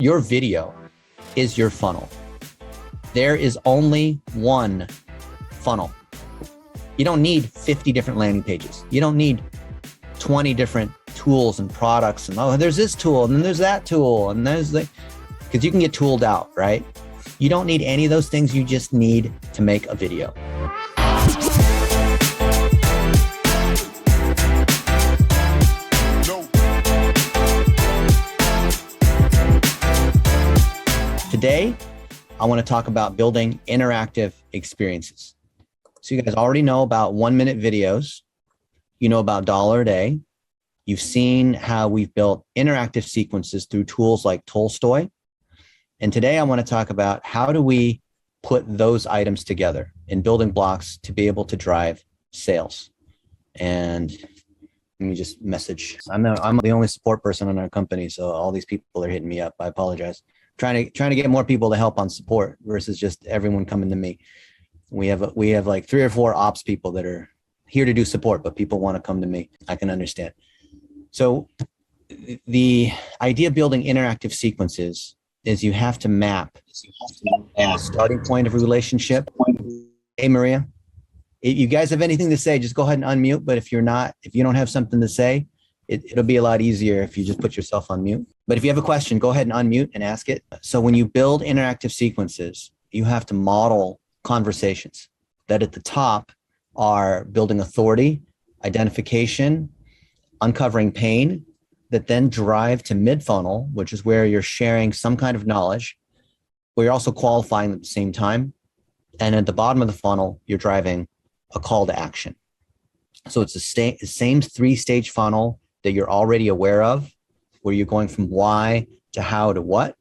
Your video is your funnel. There is only one funnel. You don't need 50 different landing pages. You don't need 20 different tools and products. And there's this tool and then there's that tool and there's because you can get tooled out, right? You don't need any of those things. You just need to make a video. Today, I want to talk about building interactive experiences. So you guys already know about 1-minute videos. You know about $1 a day. You've seen how we've built interactive sequences through tools like Tolstoy. And today I want to talk about how do we put those items together in building blocks to be able to drive sales. And let me just message. I'm the only support person in our company, so all these people are hitting me up. I apologize. Trying to get more people to help on support versus just everyone coming to me. We have like 3 or 4 ops people that are here to do support, but people want to come to me. I can understand. So the idea of building interactive sequences is you have to map a starting point of a relationship. Hey, Maria, if you guys have anything to say, just go ahead and unmute. But if you don't have something to say, it'll be a lot easier if you just put yourself on mute. But if you have a question, go ahead and unmute and ask it. So when you build interactive sequences, you have to model conversations that at the top are building authority, identification, uncovering pain, that then drive to mid-funnel, which is where you're sharing some kind of knowledge, where you're also qualifying at the same time. And at the bottom of the funnel, you're driving a call to action. So it's the same 3-stage funnel that you're already aware of, where you're going from why to how to what,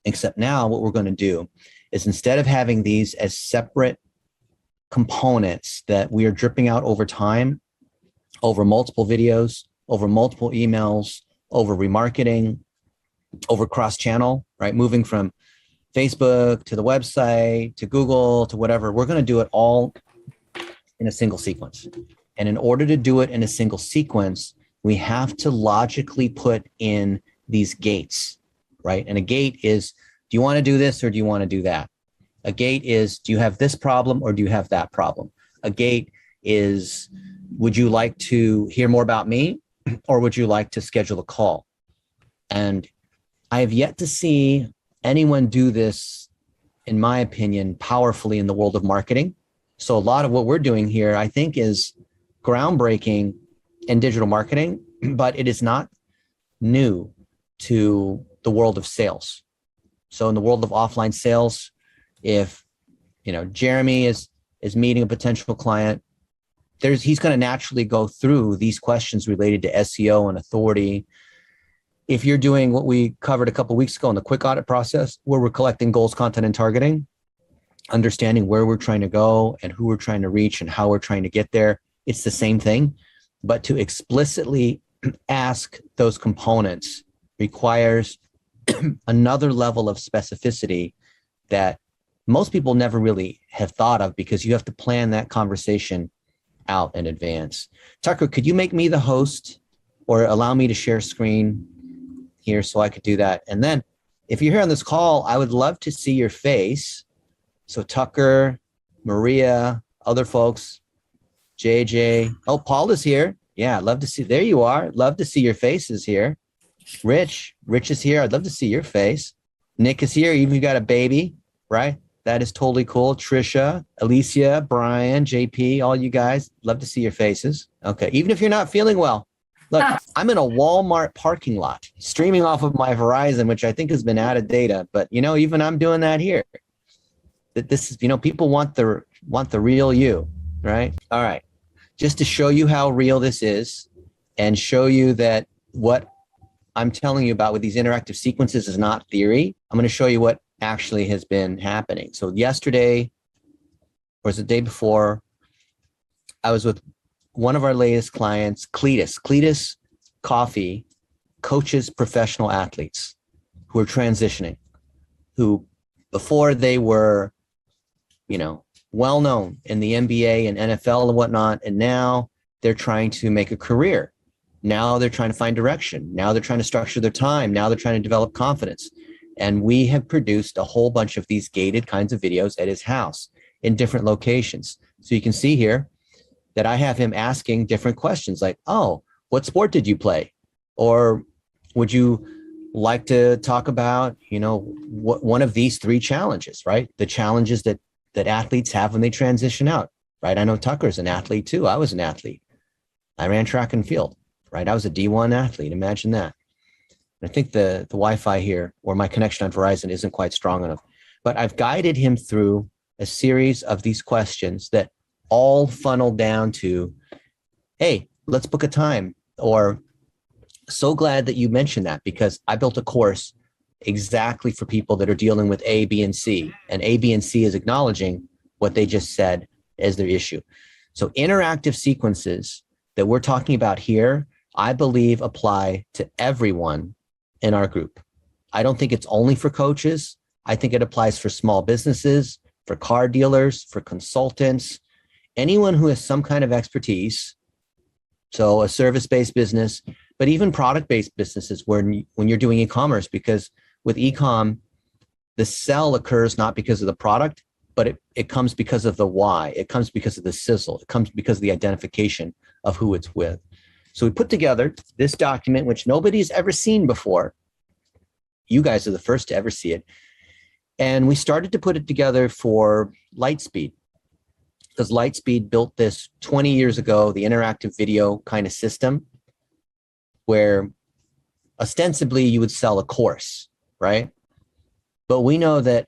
except now what we're going to do is instead of having these as separate components that we are dripping out over time, over multiple videos, over multiple emails, over remarketing, over cross-channel, right? Moving from Facebook to the website, to Google, to whatever, we're going to do it all in a single sequence. And in order to do it in a single sequence, we have to logically put in these gates, right? And a gate is, do you want to do this or do you want to do that? A gate is, do you have this problem or do you have that problem? A gate is, would you like to hear more about me or would you like to schedule a call? And I have yet to see anyone do this, in my opinion, powerfully in the world of marketing. So a lot of what we're doing here, I think, is groundbreaking in digital marketing, but it is not new to the world of sales. So in the world of offline sales, if Jeremy is meeting a potential client, he's going to naturally go through these questions related to SEO and authority. If you're doing what we covered a couple of weeks ago in the quick audit process, where we're collecting goals, content, and targeting, understanding where we're trying to go and who we're trying to reach and how we're trying to get there, it's the same thing. But to explicitly ask those components requires another level of specificity that most people never really have thought of, because you have to plan that conversation out in advance. Tucker, could you make me the host or allow me to share screen here so I could do that? And then if you're here on this call, I would love to see your face. So Tucker, Maria, other folks, JJ. Oh, Paul is here. Yeah, I'd love to see. There you are. Love to see your faces here. Rich is here. I'd love to see your face. Nick is here. Even if you got a baby, right? That is totally cool. Trisha, Alicia, Brian, JP, all you guys, love to see your faces. Okay, even if you're not feeling well. Look, I'm in a Walmart parking lot streaming off of my Verizon, which I think has been out of data. But, even I'm doing that here. That this is, people want the real you, right? All right. Just to show you how real this is and show you that what I'm telling you about with these interactive sequences is not theory, I'm going to show you what actually has been happening. So yesterday, or was it the day before, I was with one of our latest clients, Cletus. Cletus Coffee coaches professional athletes who are transitioning, who before they were, well known in the NBA and NFL and whatnot, and now they're trying to make a career Now they're trying to find direction. Now they're trying to structure their time. Now they're trying to develop confidence. And we have produced a whole bunch of these gated kinds of videos at his house in different locations. So you can see here that I have him asking different questions like, oh, what sport did you play? Or would you like to talk about, one of these 3 challenges, right? The challenges that athletes have when they transition out, right? I know Tucker's an athlete too. I was an athlete. I ran track and field, right? I was a D1 athlete. Imagine that. I think the Wi-Fi here or my connection on Verizon isn't quite strong enough, but I've guided him through a series of these questions that all funnel down to, hey, let's book a time. Or so glad that you mentioned that because I built a course exactly for people that are dealing with A, B, and C. And A, B, and C is acknowledging what they just said as their issue. So interactive sequences that we're talking about here, I believe apply to everyone in our group. I don't think it's only for coaches. I think it applies for small businesses, for car dealers, for consultants, anyone who has some kind of expertise. So a service-based business, but even product-based businesses when you're doing e-commerce, because with e-com, the sell occurs not because of the product, but it comes because of the why. It comes because of the sizzle. It comes because of the identification of who it's with. So we put together this document, which nobody's ever seen before. You guys are the first to ever see it. And we started to put it together for Lightspeed, because Lightspeed built this 20 years ago, the interactive video kind of system, where ostensibly you would sell a course, right? But we know that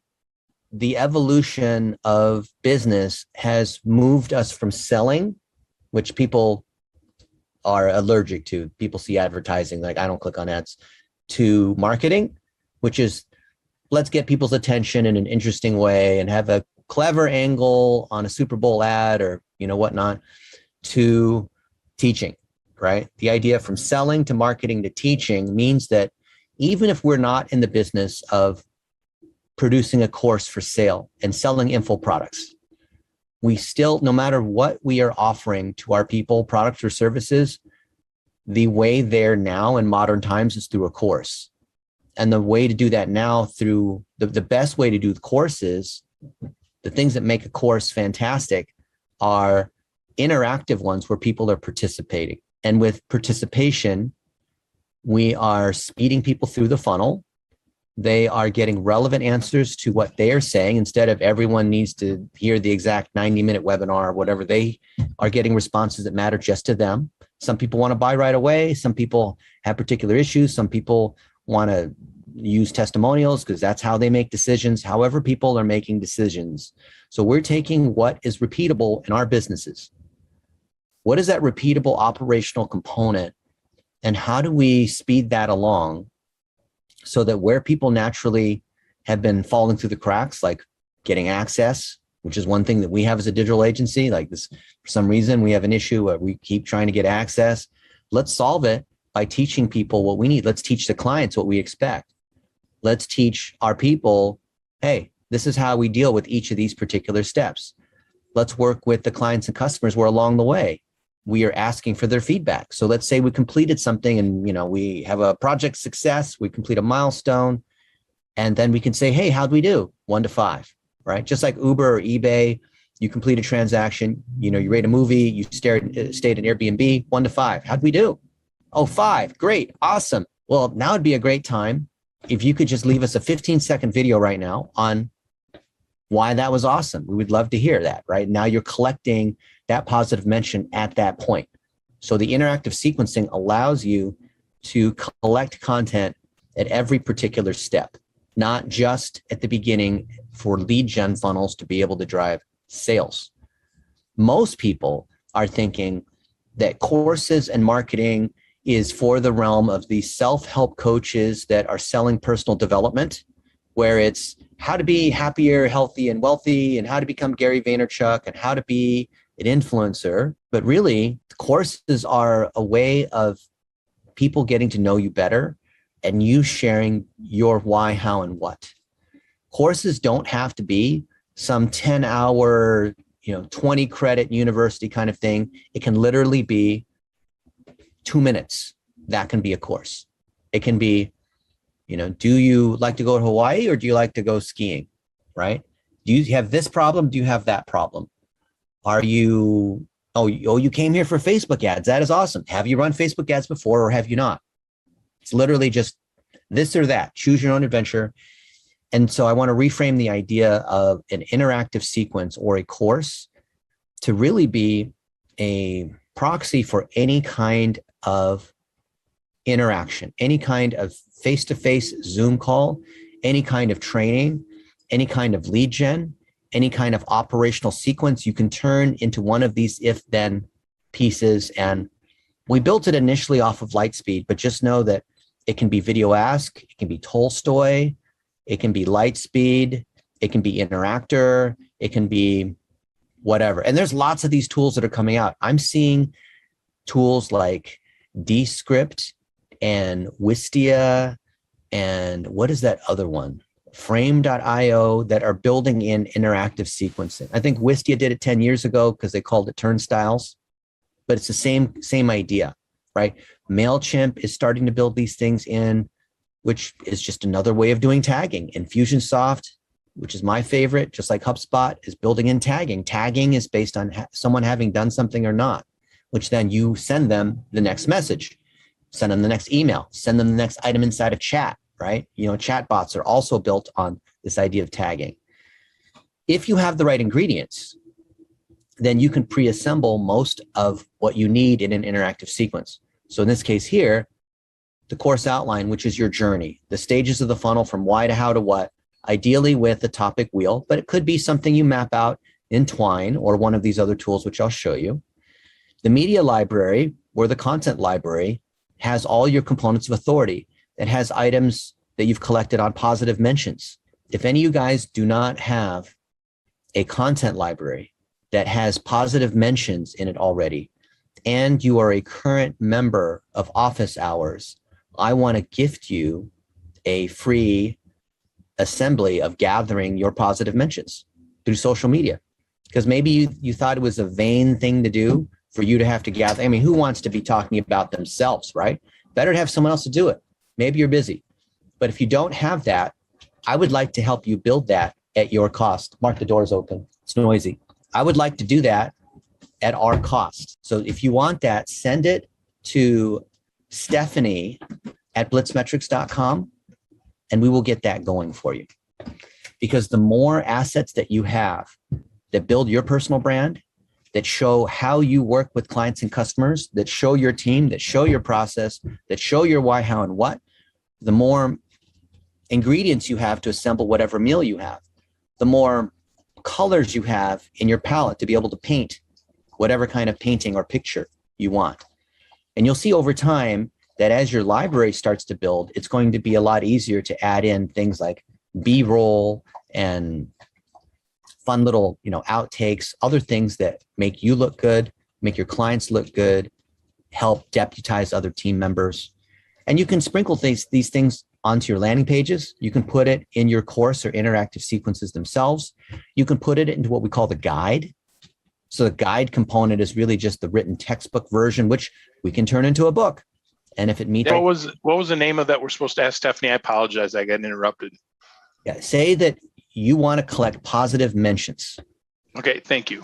the evolution of business has moved us from selling, which people are allergic to. People see advertising, like I don't click on ads, to marketing, which is let's get people's attention in an interesting way and have a clever angle on a Super Bowl ad or, whatnot, to teaching, right? The idea from selling to marketing to teaching means that even if we're not in the business of producing a course for sale and selling info products, we still, no matter what we are offering to our people, products or services, the way there now in modern times is through a course. And the way to do that now through the best way to do the course is the things that make a course fantastic are interactive ones where people are participating. And with participation, we are speeding people through the funnel. They are getting relevant answers to what they are saying instead of everyone needs to hear the exact 90-minute webinar or whatever. They are getting responses that matter just to them. Some people want to buy right away. Some people have particular issues. Some people want to use testimonials because that's how they make decisions. However, people are making decisions. So we're taking what is repeatable in our businesses. What is that repeatable operational component? And how do we speed that along so that where people naturally have been falling through the cracks, like getting access, which is one thing that we have as a digital agency, like this, for some reason, we have an issue where we keep trying to get access. Let's solve it by teaching people what we need. Let's teach the clients what we expect. Let's teach our people, hey, this is how we deal with each of these particular steps. Let's work with the clients and customers where along the way we are asking for their feedback. So let's say we completed something and we have a project success, we complete a milestone, and then we can say, hey, how'd we do? 1 to 5, right? Just like Uber or eBay, you complete a transaction, you rate a movie, you stayed at Airbnb, 1 to 5. How'd we do? Oh, 5, great, awesome. Well, now would be a great time if you could just leave us a 15-second video right now on why that was awesome. We would love to hear that, right? Now you're collecting that positive mention at that point. So the interactive sequencing allows you to collect content at every particular step, not just at the beginning for lead gen funnels to be able to drive sales. Most people are thinking that courses and marketing is for the realm of the self-help coaches that are selling personal development, where it's how to be happier, healthy, and wealthy, and how to become Gary Vaynerchuk, and how to be an influencer. But really, courses are a way of people getting to know you better and you sharing your why, how, and what. Courses don't have to be some 10-hour, 20-credit university kind of thing. It can literally be 2 minutes. That can be a course. It can be Do you like to go to Hawaii or do you like to go skiing? Right? Do you have this problem? Do you have that problem? Are you, you came here for Facebook ads. That is awesome. Have you run Facebook ads before or have you not? It's literally just this or that. Choose your own adventure. And so I want to reframe the idea of an interactive sequence or a course to really be a proxy for any kind of interaction, any kind of face-to-face Zoom call, any kind of training, any kind of lead gen, any kind of operational sequence you can turn into one of these if-then pieces. And we built it initially off of Lightspeed, but just know that it can be Video Ask, it can be Tolstoy, it can be Lightspeed, it can be Interactor, it can be whatever. And there's lots of these tools that are coming out. I'm seeing tools like Descript and Wistia and what is that other one? Frame.io that are building in interactive sequencing. I think Wistia did it 10 years ago because they called it turnstiles, but it's the same idea, right? MailChimp is starting to build these things in, which is just another way of doing tagging. Infusionsoft, which is my favorite, just like HubSpot, is building in tagging. Tagging is based on someone having done something or not, which then you send them the next message, send them the next email, send them the next item inside of chat, right? Chatbots are also built on this idea of tagging. If you have the right ingredients, then you can pre-assemble most of what you need in an interactive sequence. So in this case here, the course outline, which is your journey, the stages of the funnel from why to how to what, ideally with a topic wheel, but it could be something you map out in Twine or one of these other tools, which I'll show you. The media library or the content library has all your components of authority. It has items that you've collected on positive mentions. If any of you guys do not have a content library that has positive mentions in it already, and you are a current member of Office Hours, I want to gift you a free assembly of gathering your positive mentions through social media. Because maybe you thought it was a vain thing to do for you to have to gather. I mean, who wants to be talking about themselves, right? Better to have someone else to do it. Maybe you're busy. But if you don't have that, I would like to help you build that at your cost. Mark, the door's open. It's noisy. I would like to do that at our cost. So if you want that, send it to Stephanie at blitzmetrics.com and we will get that going for you. Because the more assets that you have that build your personal brand, that show how you work with clients and customers, that show your team, that show your process, that show your why, how, and what, the more ingredients you have to assemble whatever meal you have, the more colors you have in your palette to be able to paint whatever kind of painting or picture you want. And you'll see over time that as your library starts to build, it's going to be a lot easier to add in things like B-roll and fun little, outtakes, other things that make you look good, make your clients look good, help deputize other team members. And you can sprinkle these things onto your landing pages. You can put it in your course or interactive sequences themselves. You can put it into what we call the guide. So the guide component is really just the written textbook version, which we can turn into a book. And if it meets... What was the name of that we're supposed to ask Stephanie? I apologize. I got interrupted. Yeah, say that you want to collect positive mentions. Okay, thank you.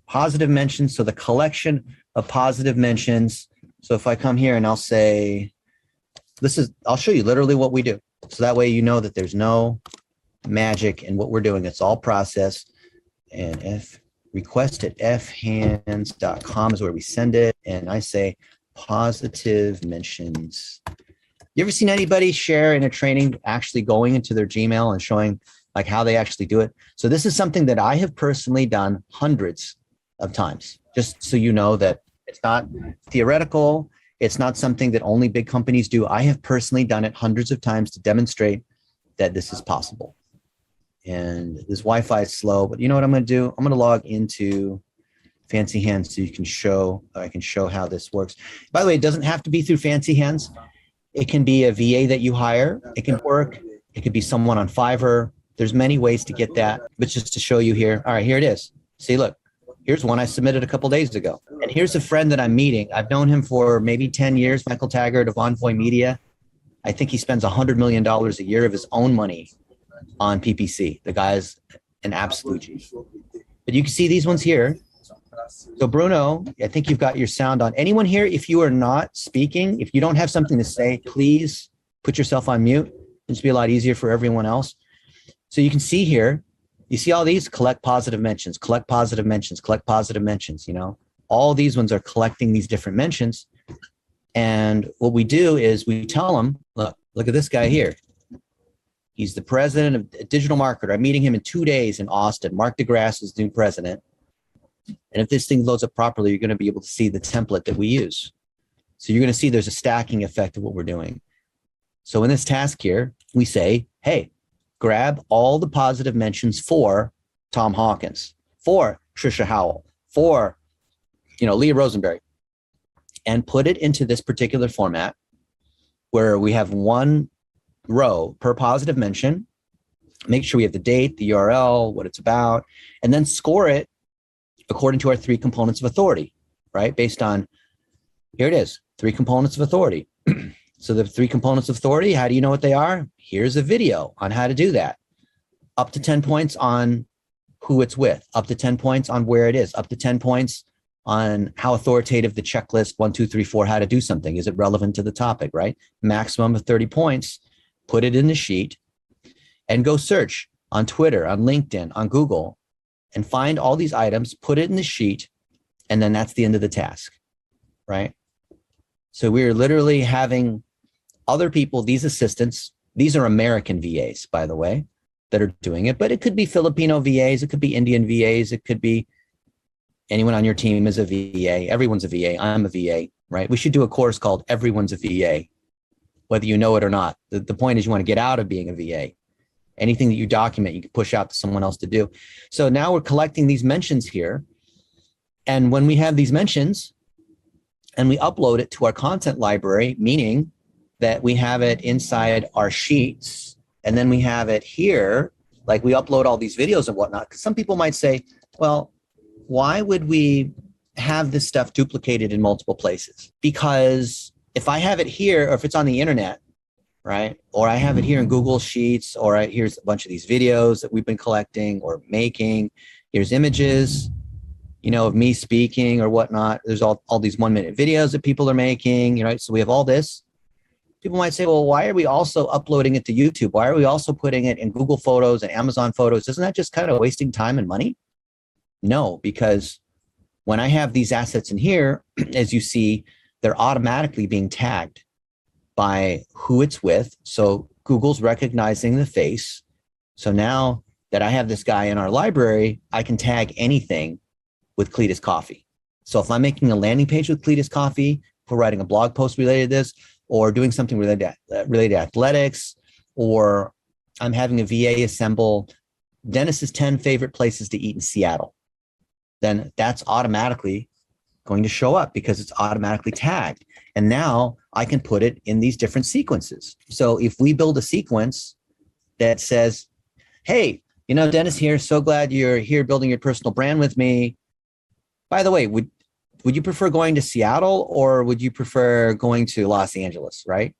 Positive mentions. So the collection of positive mentions. So if I come here and I'll say, I'll show you literally what we do. So that way you know that there's no magic in what we're doing. It's all process. And request at fhands.com is where we send it. And I say positive mentions. You ever seen anybody share in a training actually going into their Gmail and showing like how they actually do it? So this is something that I have personally done hundreds of times, just so you know that it's not theoretical. It's not something that only big companies do. I have personally done it hundreds of times to demonstrate that this is possible. And this Wi-Fi is slow, but you know what I'm going to do? I'm going to log into Fancy Hands so I can show how this works. By the way, it doesn't have to be through Fancy Hands. It can be a VA that you hire. It can work. It could be someone on Fiverr. There's many ways to get that, but just to show you here. All right, here it is. See, look, here's one I submitted a couple days ago. And here's a friend that I'm meeting. I've known him for maybe 10 years, Michael Taggart of Envoy Media. I think he spends $100 million a year of his own money on PPC. The guy's an absolute genius. But you can see these ones here. So Bruno, I think you've got your sound on. Anyone here, if you are not speaking, if you don't have something to say, please put yourself on mute. It'll be a lot easier for everyone else. So you can see here, you see all these collect positive mentions, collect positive mentions, collect positive mentions, you know, all these ones are collecting these different mentions. And what we do is we tell them, look at this guy here. He's the president of digital marketer. I'm meeting him in 2 days in Austin. Mark DeGrasse is new president. And if this thing loads up properly, you're going to be able to see the template that we use. So you're going to see there's a stacking effect of what we're doing. So in this task here, we say, hey, grab all the positive mentions for Tom Hawkins, for Trisha Howell, for, Leah Rosenberry, and put it into this particular format where we have one row per positive mention. Make sure we have the date, the URL, what it's about, and then score it according to our 3 components of authority, right? Based on, here it is, 3 components of authority. So the 3 components of authority, how do you know what they are? Here's a video on how to do that. Up to 10 points on who it's with, up to 10 points on where it is, up to 10 points on how authoritative the checklist 1, 2, 3, 4, how to do something. Is it relevant to the topic, right? Maximum of 30 points, put it in the sheet and go search on Twitter, on LinkedIn, on Google, and find all these items, put it in the sheet, and then that's the end of the task, right? So we're literally having other people, these assistants, these are American VAs, by the way, that are doing it, but it could be Filipino VAs, it could be Indian VAs, it could be anyone on your team is a VA. Everyone's a VA. I'm a VA, right? We should do a course called Everyone's a VA, whether you know it or not. The point is you want to get out of being a VA. Anything that you document, you can push out to someone else to do. So now we're collecting these mentions here. And when we have these mentions and we upload it to our content library, meaning that we have it inside our sheets, and then we have it here, like we upload all these videos and whatnot. Because some people might say, well, why would we have this stuff duplicated in multiple places? Because if I have it here, or if it's on the internet, right? Or I have it here in Google Sheets, or here's a bunch of these videos that we've been collecting or making. Here's images, of me speaking or whatnot. There's all these 1-minute videos that people are making, right? So we have all this. People might say, well, why are we also uploading it to YouTube? Why are we also putting it in Google Photos and Amazon Photos? Isn't that just kind of wasting time and money? No, because when I have these assets in here, as you see, they're automatically being tagged by who it's with. So Google's recognizing the face. So now that I have this guy in our library, I can tag anything with Cletus Coffee. So if I'm making a landing page with Cletus Coffee, if we're writing a blog post related to this, or doing something related to athletics, or I'm having a VA assemble Dennis's 10 favorite places to eat in Seattle, then that's automatically going to show up because it's automatically tagged. And now I can put it in these different sequences. So if we build a sequence that says, hey, Dennis here, so glad you're here building your personal brand with me. By the way, would you prefer going to Seattle or would you prefer going to Los Angeles, right?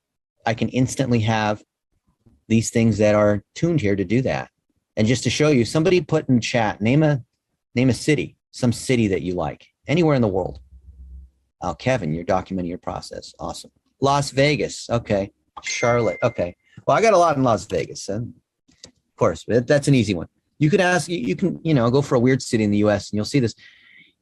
I can instantly have these things that are tuned here to do that. And just to show you, somebody put in chat, name a city, some city that you like, anywhere in the world. Oh, Kevin, you're documenting your process. Awesome. Las Vegas. Okay. Charlotte. Okay. Well, I got a lot in Las Vegas. And of course, that's an easy one. You could ask, you can, go for a weird city in the US and you'll see this.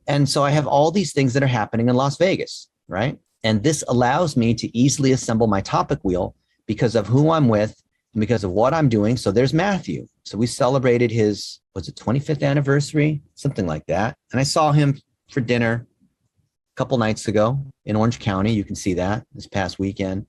And so I have all these things that are happening in Las Vegas, right? And this allows me to easily assemble my topic wheel because of who I'm with and because of what I'm doing. So there's Matthew. So we celebrated his, 25th anniversary, something like that. And I saw him for dinner a couple nights ago in Orange County. You can see that this past weekend,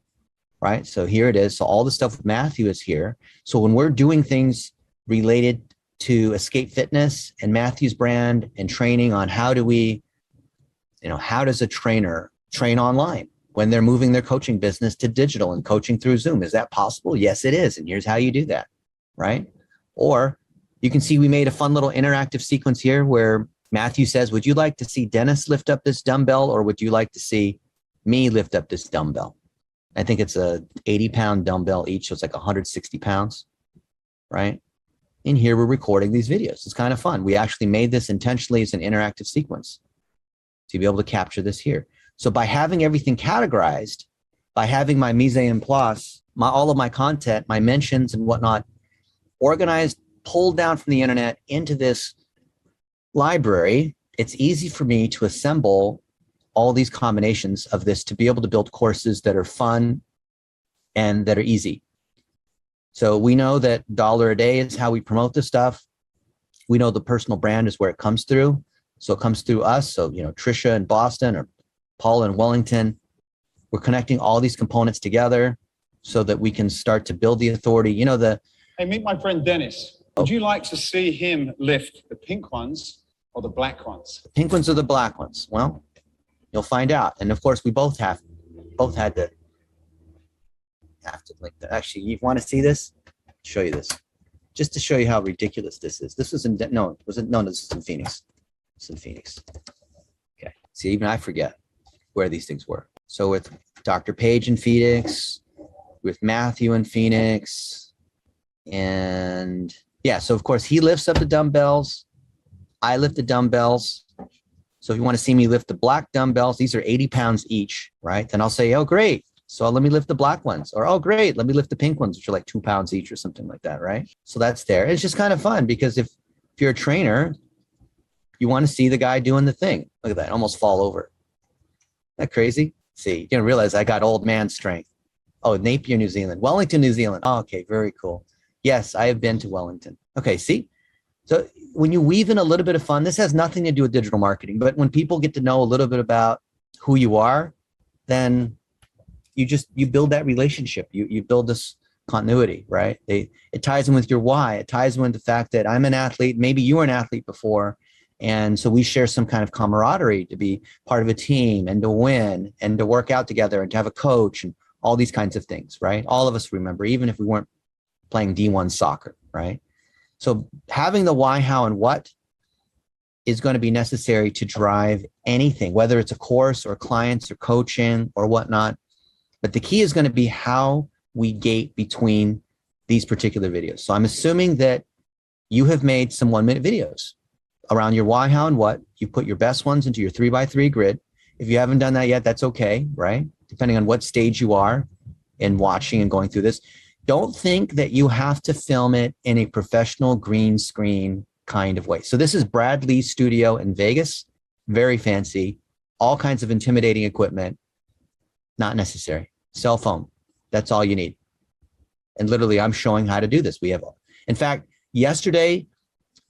right? So here it is. So all the stuff with Matthew is here. So when we're doing things related to Escape Fitness and Matthew's brand and training on how does a trainer train online when they're moving their coaching business to digital and coaching through Zoom? Is that possible? Yes, it is. And here's how you do that, right? Or you can see we made a fun little interactive sequence here where Matthew says, would you like to see Dennis lift up this dumbbell or would you like to see me lift up this dumbbell? I think it's a 80-pound dumbbell each. So it's like 160 pounds, right? In here, we're recording these videos. It's kind of fun. We actually made this intentionally as an interactive sequence to be able to capture this here. So by having everything categorized, by having my mise en place, all of my content, my mentions and whatnot, organized, pulled down from the internet into this library, it's easy for me to assemble all these combinations of this to be able to build courses that are fun and that are easy. So we know that $1 a day is how we promote this stuff. We know the personal brand is where it comes through. So it comes through us. So, Trisha in Boston or Paul in Wellington, we're connecting all these components together so that we can start to build the authority. Hey, meet my friend Dennis. Would you like to see him lift the pink ones or the black ones? The pink ones or the black ones? Well, you'll find out. And of course, we both had to link that. Actually, you want to see this? I'll show you this. Just to show you how ridiculous this is. This was in, no, this is in Phoenix. It's in Phoenix. Okay. See, even I forget where these things were. So with Dr. Page in Phoenix, with Matthew in Phoenix, and yeah, so of course he lifts up the dumbbells. I lift the dumbbells. So if you want to see me lift the black dumbbells, these are 80 pounds each, right? Then I'll say, oh, great. So let me lift the black ones. Or, oh, great. Let me lift the pink ones, which are like 2 pounds each or something like that, right? So that's there. It's just kind of fun because if you're a trainer, you want to see the guy doing the thing. Look at that, almost fall over. Isn't that crazy? See, you didn't realize I got old man strength. Oh, Napier, New Zealand. Wellington, New Zealand. Oh, okay, very cool. Yes, I have been to Wellington. Okay, see? So when you weave in a little bit of fun, this has nothing to do with digital marketing, but when people get to know a little bit about who you are, then you build that relationship. You build this continuity, right? It ties in with your why. It ties in with the fact that I'm an athlete. Maybe you were an athlete before. And so we share some kind of camaraderie to be part of a team and to win and to work out together and to have a coach and all these kinds of things, right? All of us remember, even if we weren't playing D1 soccer, right? So having the why, how, and what is going to be necessary to drive anything, whether it's a course or clients or coaching or whatnot. But the key is going to be how we gate between these particular videos. So I'm assuming that you have made some 1-minute videos around your why, how, and what. You put your best ones into your 3x3 grid. If you haven't done that yet, that's okay, right? Depending on what stage you are in watching and going through this. Don't think that you have to film it in a professional green screen kind of way. So this is Brad Lee's studio in Vegas, very fancy, all kinds of intimidating equipment, not necessary. Cell phone, that's all you need. And literally, I'm showing how to do this. In fact, yesterday,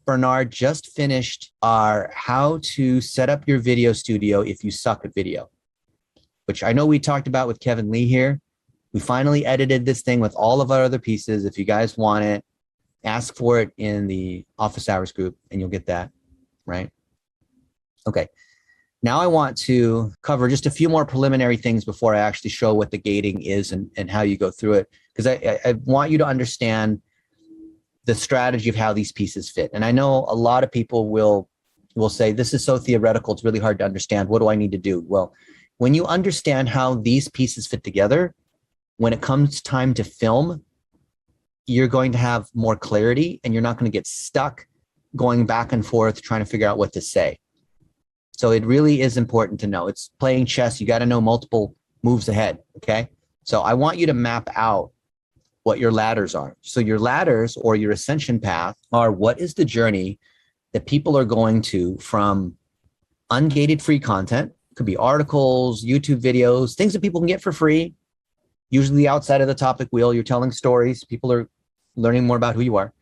Bernard just finished our how to set up your video studio if you suck at video, which I know we talked about with Kevin Lee here. We finally edited this thing with all of our other pieces. If you guys want it, ask for it in the office hours group and you'll get that, right? Okay. Now I want to cover just a few more preliminary things before I actually show what the gating is and how you go through it. Because I want you to understand the strategy of how these pieces fit. And I know a lot of people will say, this is so theoretical, it's really hard to understand. What do I need to do? Well, when you understand how these pieces fit together, when it comes time to film, you're going to have more clarity and you're not going to get stuck going back and forth trying to figure out what to say. So it really is important to know. It's playing chess. You got to know multiple moves ahead, okay? So I want you to map out what your ladders are. So your ladders or your ascension path are what is the journey that people are going to from ungated free content, could be articles, YouTube videos, things that people can get for free, usually outside of the topic wheel. You're telling stories. People are learning more about who you are,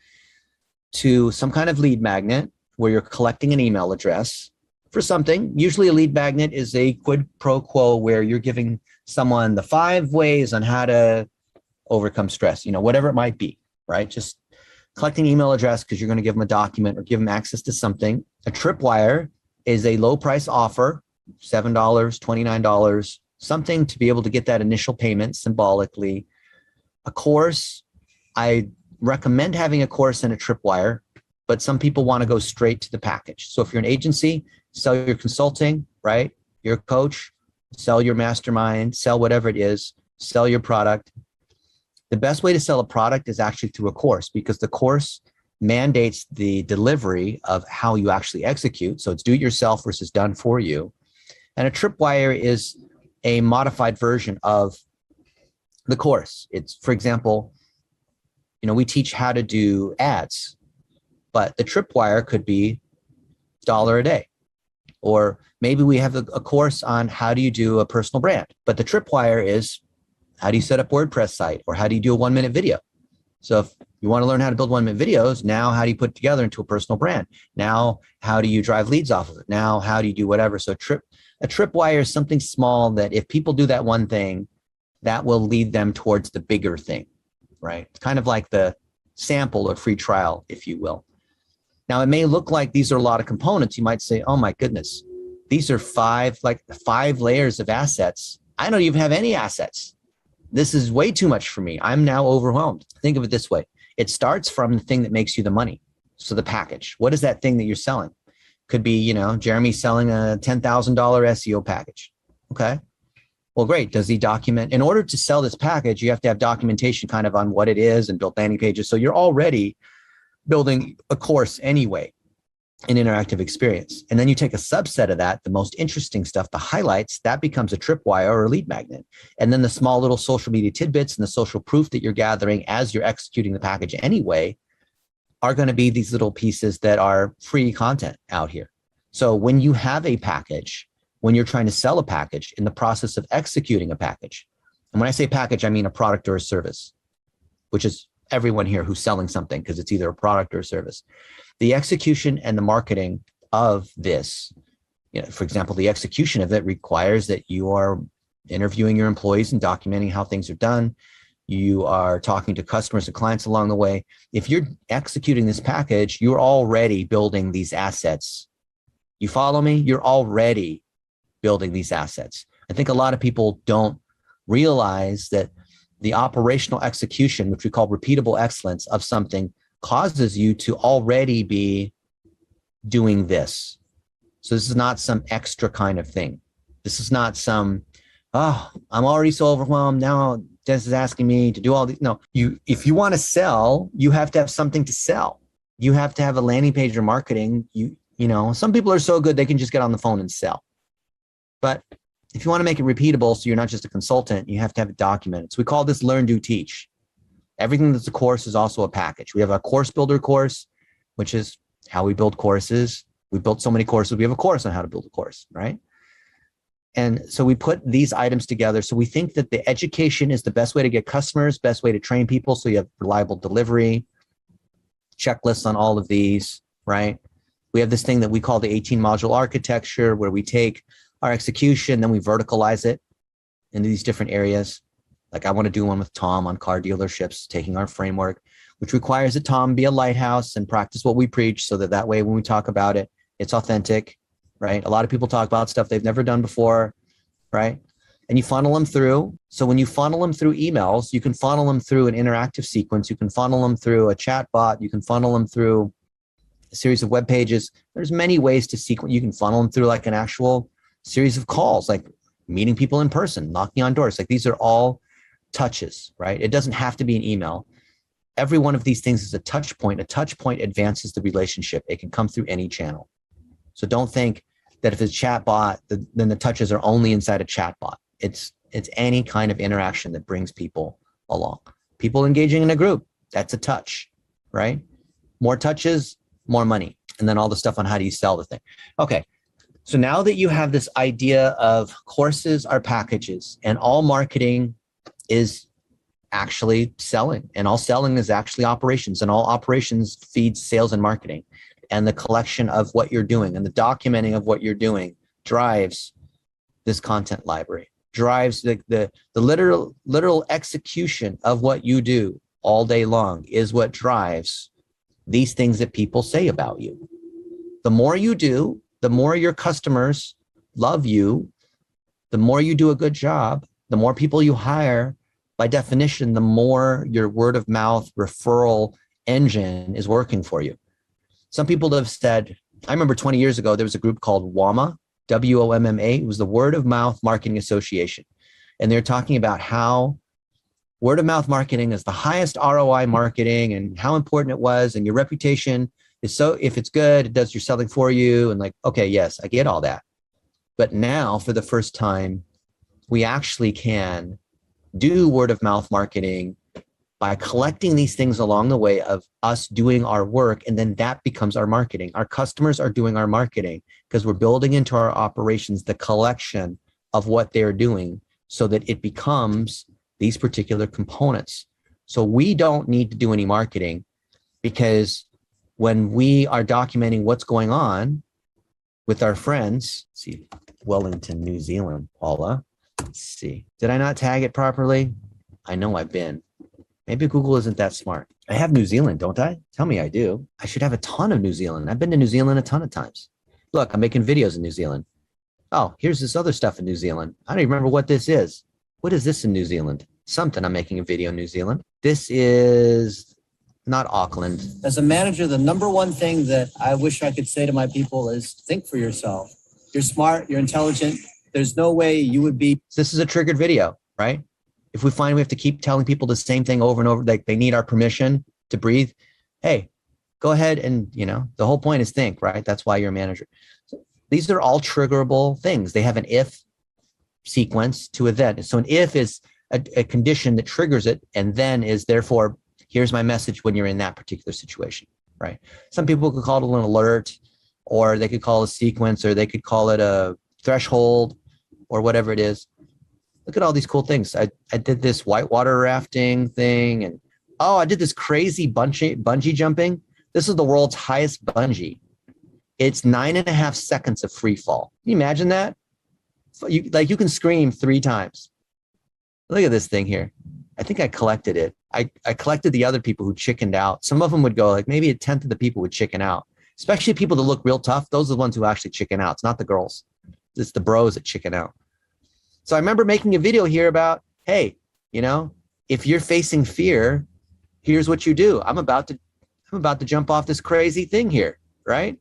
to some kind of lead magnet where you're collecting an email address for something. Usually a lead magnet is a quid pro quo where you're giving someone the 5 ways on how to overcome stress, whatever it might be, right? Just collecting email address because you're going to give them a document or give them access to something. A tripwire is a low price offer, $7, $29, something to be able to get that initial payment symbolically. A course, I recommend having a course and a tripwire, but some people want to go straight to the package. So if you're an agency, sell your consulting, right? You're a coach, sell your mastermind, sell whatever it is. sell your product. The best way to sell a product is actually through a course, because the course mandates the delivery of how you actually execute. So it's do it yourself versus done for you. And a tripwire is a modified version of the course. It's, for example, we teach how to do ads, but the tripwire could be $1 a day. Or maybe we have a course on how do you do a personal brand, but the tripwire is how do you set up WordPress site, or how do you do a 1-minute video? So if you want to learn how to build 1-minute videos, now how do you put it together into a personal brand? Now, how do you drive leads off of it? Now, how do you do whatever? So a tripwire is something small that if people do that one thing, that will lead them towards the bigger thing, right? It's kind of like the sample or free trial, if you will. Now, it may look like these are a lot of components. You might say, oh my goodness, these are five layers of assets. I don't even have any assets. This is way too much for me. I'm now overwhelmed. Think of it this way. It starts from the thing that makes you the money. So the package, what is that thing that you're selling? Could be, Jeremy's selling a $10,000 SEO package. Okay. Well, great. Does he document? In order to sell this package, you have to have documentation kind of on what it is and build landing pages. So you're already building a course anyway, an interactive experience. And then you take a subset of that, the most interesting stuff, the highlights, that becomes a tripwire or a lead magnet. And then the small little social media tidbits and the social proof that you're gathering as you're executing the package anyway are going to be these little pieces that are free content out here. So when you have a package, when you're trying to sell a package, in the process of executing a package, and when I say package, I mean a product or a service, which is everyone here who's selling something, because it's either a product or a service. The execution and the marketing of this, for example, the execution of it requires that you are interviewing your employees and documenting how things are done. You are talking to customers and clients along the way. If you're executing this package, you're already building these assets. You follow me? You're already building these assets. I think a lot of people don't realize that the operational execution, which we call repeatable excellence of something, causes you to already be doing this. So this is not some extra kind of thing. This is not some, I'm already so overwhelmed. Now Dennis is asking me to do all these. No, if you want to sell, you have to have something to sell. You have to have a landing page or marketing. Some people are so good, they can just get on the phone and sell. But if you want to make it repeatable, so you're not just a consultant, you have to have it documented. So we call this learn, do, teach. Everything that's a course is also a package. We have a course builder course, which is how we build courses. We built so many courses. We have a course on how to build a course, right? And so we put these items together. So we think that the education is the best way to get customers, best way to train people. So you have reliable delivery, checklists on all of these, right? We have this thing that we call the 18 module architecture, where we take our execution, then we verticalize it into these different areas. Like I want to do one with Tom on car dealerships, taking our framework, which requires that Tom be a lighthouse and practice what we preach, so that way when we talk about it, it's authentic, right? A lot of people talk about stuff they've never done before, right? And you funnel them through. So when you funnel them through emails, you can funnel them through an interactive sequence. You can funnel them through a chat bot. You can funnel them through a series of web pages. There's many ways to sequence. You can funnel them through like an actual series of calls, like meeting people in person, knocking on doors. Like these are all touches, right? It doesn't have to be an email. Every one of these things is a touch point. A touch point advances the relationship. It can come through any channel. So don't think that if it's a chat bot, then the touches are only inside a chat bot. It's any kind of interaction that brings people along. People engaging in a group, that's a touch, right? More touches, more money. And then all the stuff on how do you sell the thing. Okay. So now that you have this idea of courses are packages, and all marketing is actually selling, and all selling is actually operations, and all operations feeds sales and marketing, and the collection of what you're doing and the documenting of what you're doing drives this content library, drives the literal execution of what you do all day long is what drives these things that people say about you. The more you do, the more your customers love you, the more you do a good job, the more people you hire. By definition, the more your word of mouth referral engine is working for you. Some people have said, I remember 20 years ago, there was a group called WOMMA, WOMMA. It was the Word of Mouth Marketing Association. And they're talking about how word of mouth marketing is the highest ROI marketing and how important it was. And your reputation is so, if it's good, it does your selling for you. And like, okay, yes, I get all that. But now for the first time, we actually can do word of mouth marketing by collecting these things along the way of us doing our work. And then that becomes our marketing. Our customers are doing our marketing because we're building into our operations the collection of what they're doing so that it becomes these particular components. So we don't need to do any marketing because when we are documenting what's going on with our friends, let's see, Wellington, New Zealand, Paula, let's see, did I not tag it properly? I know I've been. Maybe Google isn't that smart. I have New Zealand, don't I? Tell me I do. I should have a ton of New Zealand. I've been to New Zealand a ton of times. Look, I'm making videos in New Zealand. Oh, here's this other stuff in New Zealand. I don't even remember what this is. What is this in New Zealand? Something I'm making a video in New Zealand. This is not Auckland. As a manager, the number one thing that I wish I could say to my people is think for yourself. You're smart, you're intelligent. There's no way you would be. This is a triggered video, right? If we find we have to keep telling people the same thing over and over, like they need our permission to breathe, hey, go ahead and, the whole point is think, right? That's why you're a manager. So these are all triggerable things. They have an if sequence to a then. So an if is a condition that triggers it, and then is therefore, here's my message when you're in that particular situation, right? Some people could call it an alert, or they could call it a sequence, or they could call it a threshold, or whatever it is. Look at all these cool things. I did this whitewater rafting thing, and I did this crazy bungee jumping. This is the world's highest bungee. It's 9.5 seconds of free fall. Can you imagine that? You can scream 3 times. Look at this thing here. I think I collected it. I collected the other people who chickened out. Some of them would go, like maybe 1/10 of the people would chicken out, especially people that look real tough. Those are the ones who actually chicken out. It's not the girls. It's the bros that chicken out. So I remember making a video here about, hey, if you're facing fear, here's what you do. I'm about to jump off this crazy thing here, right?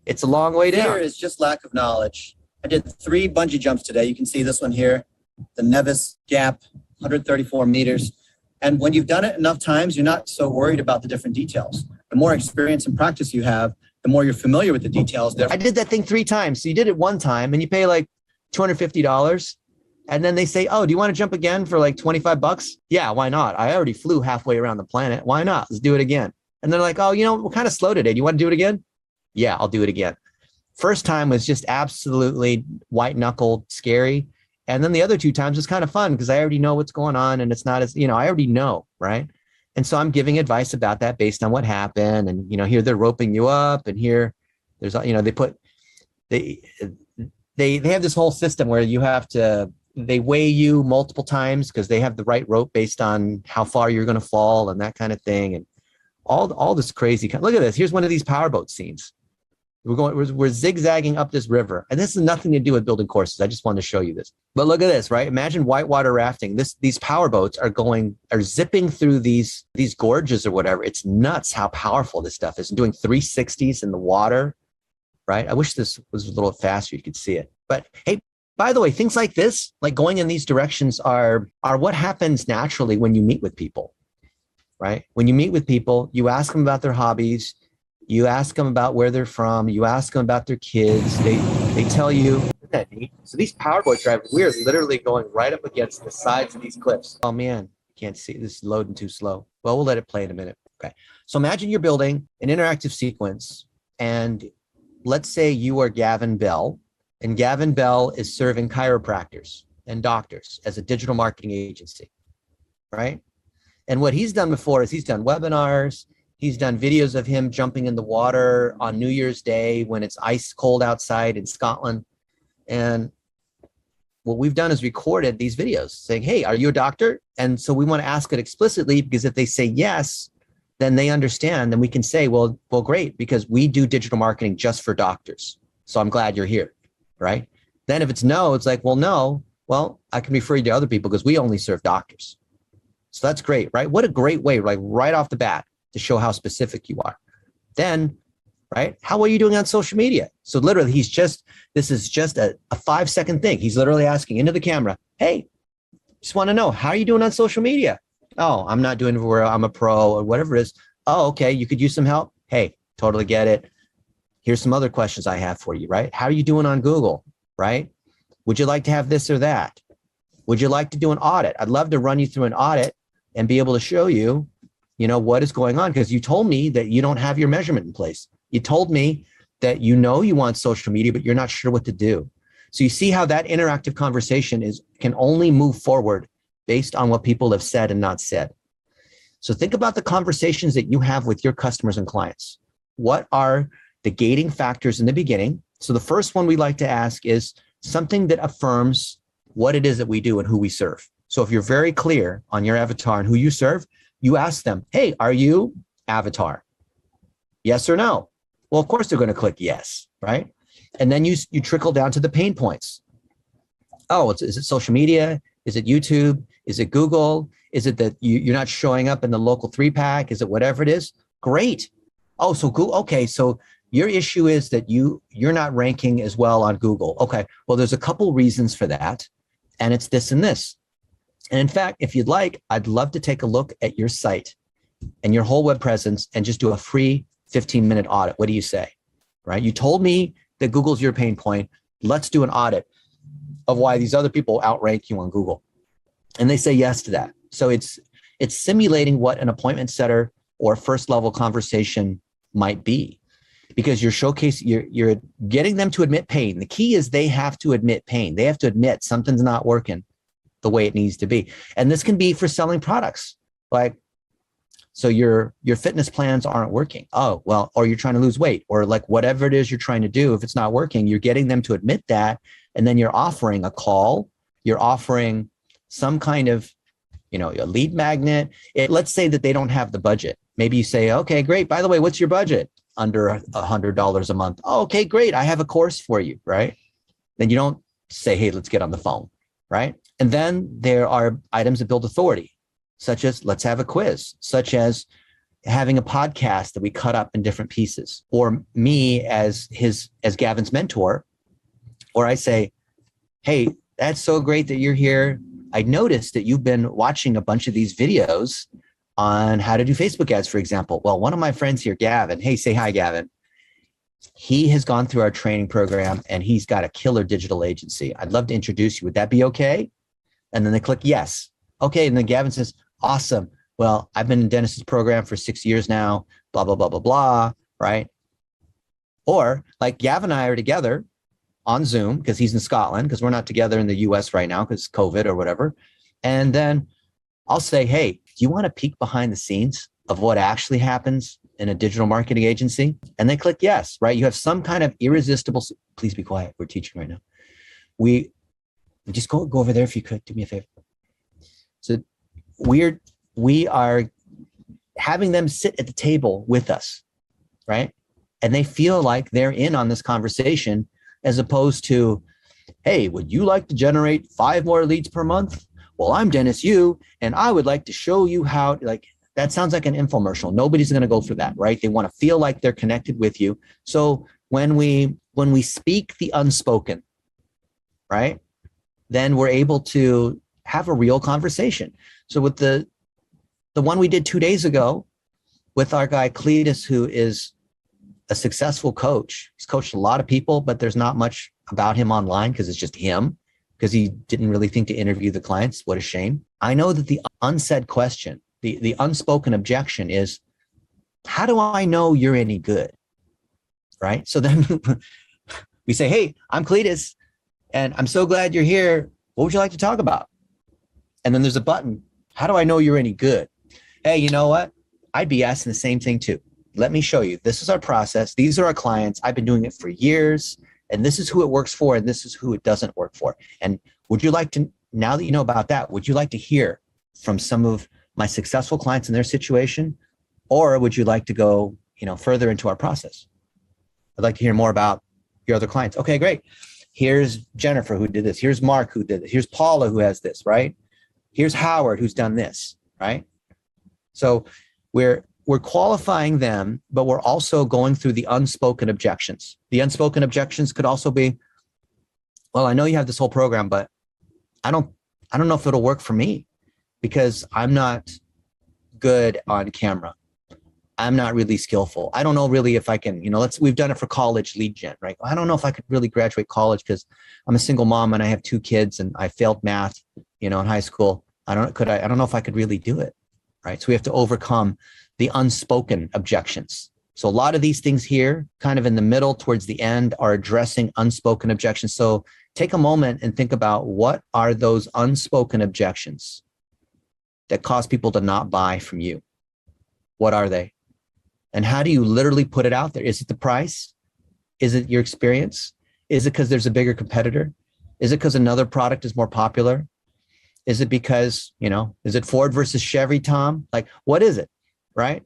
It's a long way down. Fear is just lack of knowledge. I did 3 bungee jumps today. You can see this one here, the Nevis Gap, 134 meters. And when you've done it enough times, you're not so worried about the different details. The more experience and practice you have, the more you're familiar with the details. I did that thing 3 times. So you did it one time and you pay like $250. And then they say, oh, do you want to jump again for like $25? Yeah, why not? I already flew halfway around the planet. Why not? Let's do it again. And they're like, oh, we're kind of slow today. Do you want to do it again? Yeah, I'll do it again. First time was just absolutely white knuckled scary. And then the other 2 times was kind of fun because I already know what's going on and it's not as, I already know, right? And so I'm giving advice about that based on what happened. And, here they're roping you up, and here there's, they have this whole system where you have to, they weigh you multiple times because they have the right rope based on how far you're going to fall and that kind of thing. And all this crazy, look at this. Here's one of these powerboat scenes. We're zigzagging up this river, and this has nothing to do with building courses. I just wanted to show you this. But look at this, right? Imagine whitewater rafting. These powerboats are zipping through these gorges or whatever. It's nuts how powerful this stuff is. Doing 360s in the water, right? I wish this was a little faster. You could see it. But hey, by the way, things like this, like going in these directions, are what happens naturally when you meet with people, right? When you meet with people, you ask them about their hobbies. You ask them about where they're from. You ask them about their kids. They tell you. Isn't that neat? So these powerboat drivers, we're literally going right up against the sides of these cliffs. Oh man, can't see. This is loading too slow. Well, we'll let it play in a minute. Okay. So imagine you're building an interactive sequence, and let's say you are Gavin Bell, and Gavin Bell is serving chiropractors and doctors as a digital marketing agency, right? And what he's done before is he's done webinars. He's done videos of him jumping in the water on New Year's Day when it's ice cold outside in Scotland. And what we've done is recorded these videos saying, hey, are you a doctor? And so we want to ask it explicitly, because if they say yes, then they understand. Then we can say, well, great, because we do digital marketing just for doctors. So I'm glad you're here, right? Then if it's no, it's like, well, no, well, I can refer you to other people because we only serve doctors. So that's great, right? What a great way, like right off the bat, to show how specific you are. Then, right, how are you doing on social media? So literally this is just a 5-second thing. He's literally asking into the camera, hey, Just want to know, how are you doing on social media? Oh, I'm not doing it where I'm a pro or whatever it is. Oh, okay. You could use some help. Hey, totally get it. Here's some other questions I have for you, right? How are you doing on Google, right? Would you like to have this or that? Would you like to do an audit? I'd love to run you through an audit and be able to show you, what is going on, because you told me that you don't have your measurement in place. You told me that you want social media, but you're not sure what to do. So you see how that interactive conversation can only move forward based on what people have said and not said. So think about the conversations that you have with your customers and clients. What are the gating factors in the beginning? So the first one we like to ask is something that affirms what it is that we do and who we serve. So if you're very clear on your avatar and who you serve, you ask them, hey, are you avatar? Yes or no? Well, of course they're going to click yes, right? And then you trickle down to the pain points. Oh, is it social media? Is it YouTube? Is it Google? Is it that you're not showing up in the local 3-pack? Is it whatever it is? Great. Oh, so Google. Okay, so your issue is that you're not ranking as well on Google. Okay, well, there's a couple reasons for that, and it's this and this. And in fact, if you'd like, I'd love to take a look at your site and your whole web presence and just do a free 15-minute audit. What do you say? Right? You told me that Google's your pain point. Let's do an audit of why these other people outrank you on Google. And they say yes to that. So it's simulating what an appointment setter or first level conversation might be, because you're getting them to admit pain. The key is they have to admit pain. They have to admit something's not working the way it needs to be. And this can be for selling products. Like, so your fitness plans aren't working. Oh, well, or you're trying to lose weight, or like whatever it is you're trying to do. If it's not working, you're getting them to admit that. And then you're offering a call, you're offering some kind of, a lead magnet. Let's say that they don't have the budget. Maybe you say, okay, great. By the way, what's your budget? Under $100 a month. Oh, okay, great. I have a course for you, right? Then you don't say, hey, let's get on the phone, right? And then there are items that build authority, such as let's have a quiz, such as having a podcast that we cut up in different pieces, or me as Gavin's mentor, or I say, hey, that's so great that you're here. I noticed that you've been watching a bunch of these videos on how to do Facebook ads, for example. Well, one of my friends here, Gavin, hey, say hi, Gavin. He has gone through our training program and he's got a killer digital agency. I'd love to introduce you. Would that be okay? And then they click yes. Okay. And then Gavin says, awesome. Well, I've been in Dennis's program for 6 years now, blah, blah, blah, blah, blah, right? Or like Gavin and I are together on Zoom because he's in Scotland, because we're not together in the US right now because COVID or whatever. And then I'll say, hey, do you want to peek behind the scenes of what actually happens in a digital marketing agency? And they click yes, right? You have some kind of irresistible, please be quiet. We're teaching right now. We just go over there if you could, do me a favor. So we are having them sit at the table with us, right? And they feel like they're in on this conversation, as opposed to, hey, would you like to generate 5 more leads per month? Well, I'm Dennis Yu, and I would like to show you how, like, that sounds like an infomercial. Nobody's going to go for that, right? They want to feel like they're connected with you. So when we speak the unspoken, right, then we're able to have a real conversation. So with the one we did 2 days ago with our guy Cletus, who is a successful coach. He's coached a lot of people, but there's not much about him online because it's just him, because he didn't really think to interview the clients. What a shame. I know that the unsaid question, the unspoken objection is, how do I know you're any good? Right? So then we say, hey, I'm Cletus, and I'm so glad you're here. What would you like to talk about? And then there's a button. How do I know you're any good? Hey, you know what? I'd be asking the same thing too. Let me show you. This is our process. These are our clients. I've been doing it for years, and this is who it works for, and this is who it doesn't work for. And would you like to, now that you know about that, would you like to hear from some of my successful clients in their situation? Or would you like to go, further into our process? I'd like to hear more about your other clients. Okay, great. Here's Jennifer who did this. Here's Mark who did this. Here's Paula who has this, right? Here's Howard who's done this, right? So we're qualifying them, but we're also going through the unspoken objections. The unspoken objections could also be, well, I know you have this whole program, but I don't I don't know if it'll work for me because I'm not good on camera. I'm not really skillful. I don't know really if I can, we've done it for college lead gen, right? I don't know if I could really graduate college because I'm a single mom and I have 2 kids and I failed math, in high school. I don't know if I could really do it, right? So we have to overcome the unspoken objections. So a lot of these things here, kind of in the middle towards the end, are addressing unspoken objections. So take a moment and think about what are those unspoken objections that cause people to not buy from you? What are they? And how do you literally put it out there? Is it the price? Is it your experience? Is it because there's a bigger competitor? Is it because another product is more popular? Is it because, is it Ford versus Chevy, Tom? Like, what is it, right?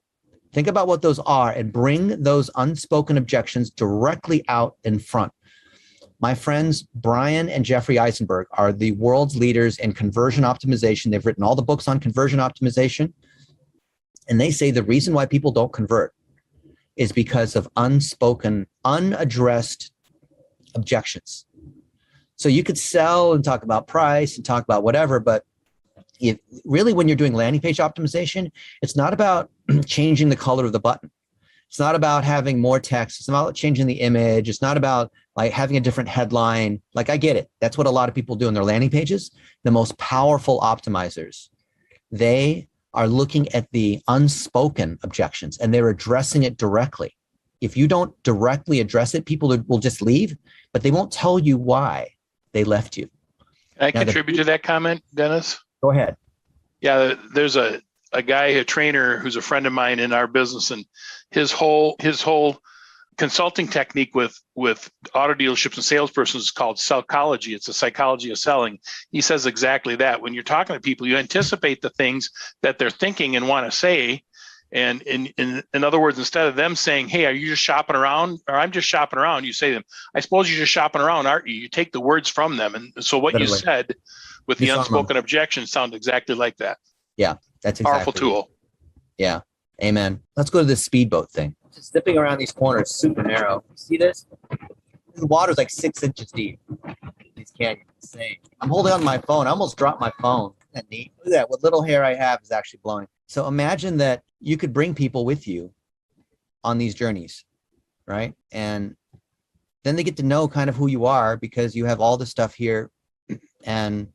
Think about what those are and bring those unspoken objections directly out in front. My friends, Brian and Jeffrey Eisenberg, are the world's leaders in conversion optimization. They've written all the books on conversion optimization. And they say the reason why people don't convert is because of unspoken, unaddressed objections. So you could sell and talk about price and talk about whatever, but really when you're doing landing page optimization, it's not about changing the color of the button. It's not about having more text. It's not about changing the image. It's not about like having a different headline. Like, I get it. That's what a lot of people do in their landing pages. The most powerful optimizers, they are looking at the unspoken objections and they're addressing it directly. If you don't directly address it, people will just leave, but they won't tell you why they left you. Can I contribute to that comment, Dennis? Go ahead. Yeah, there's a guy, a trainer who's a friend of mine in our business, and his whole consulting technique with auto dealerships and salespersons is called psychology. It's the psychology of selling. He says exactly that. When you're talking to people, you anticipate the things that they're thinking and want to say. And in other words, instead of them saying, "Hey, are you just shopping around?" or "I'm just shopping around," you say to them, "I suppose you're just shopping around, aren't you?" You take the words from them. And so what you said with the unspoken objections sound exactly like that. Yeah, that's exactly powerful tool. Yeah, amen. Let's go to this speedboat thing. Just zipping around these corners, super narrow. You see this? The water's like 6 inches deep. These canyons, insane. I'm holding on to my phone. I almost dropped my phone. Isn't that neat? Look at that. What little hair I have is actually blowing. So imagine that you could bring people with you on these journeys, right? And then they get to know kind of who you are because you have all this stuff here and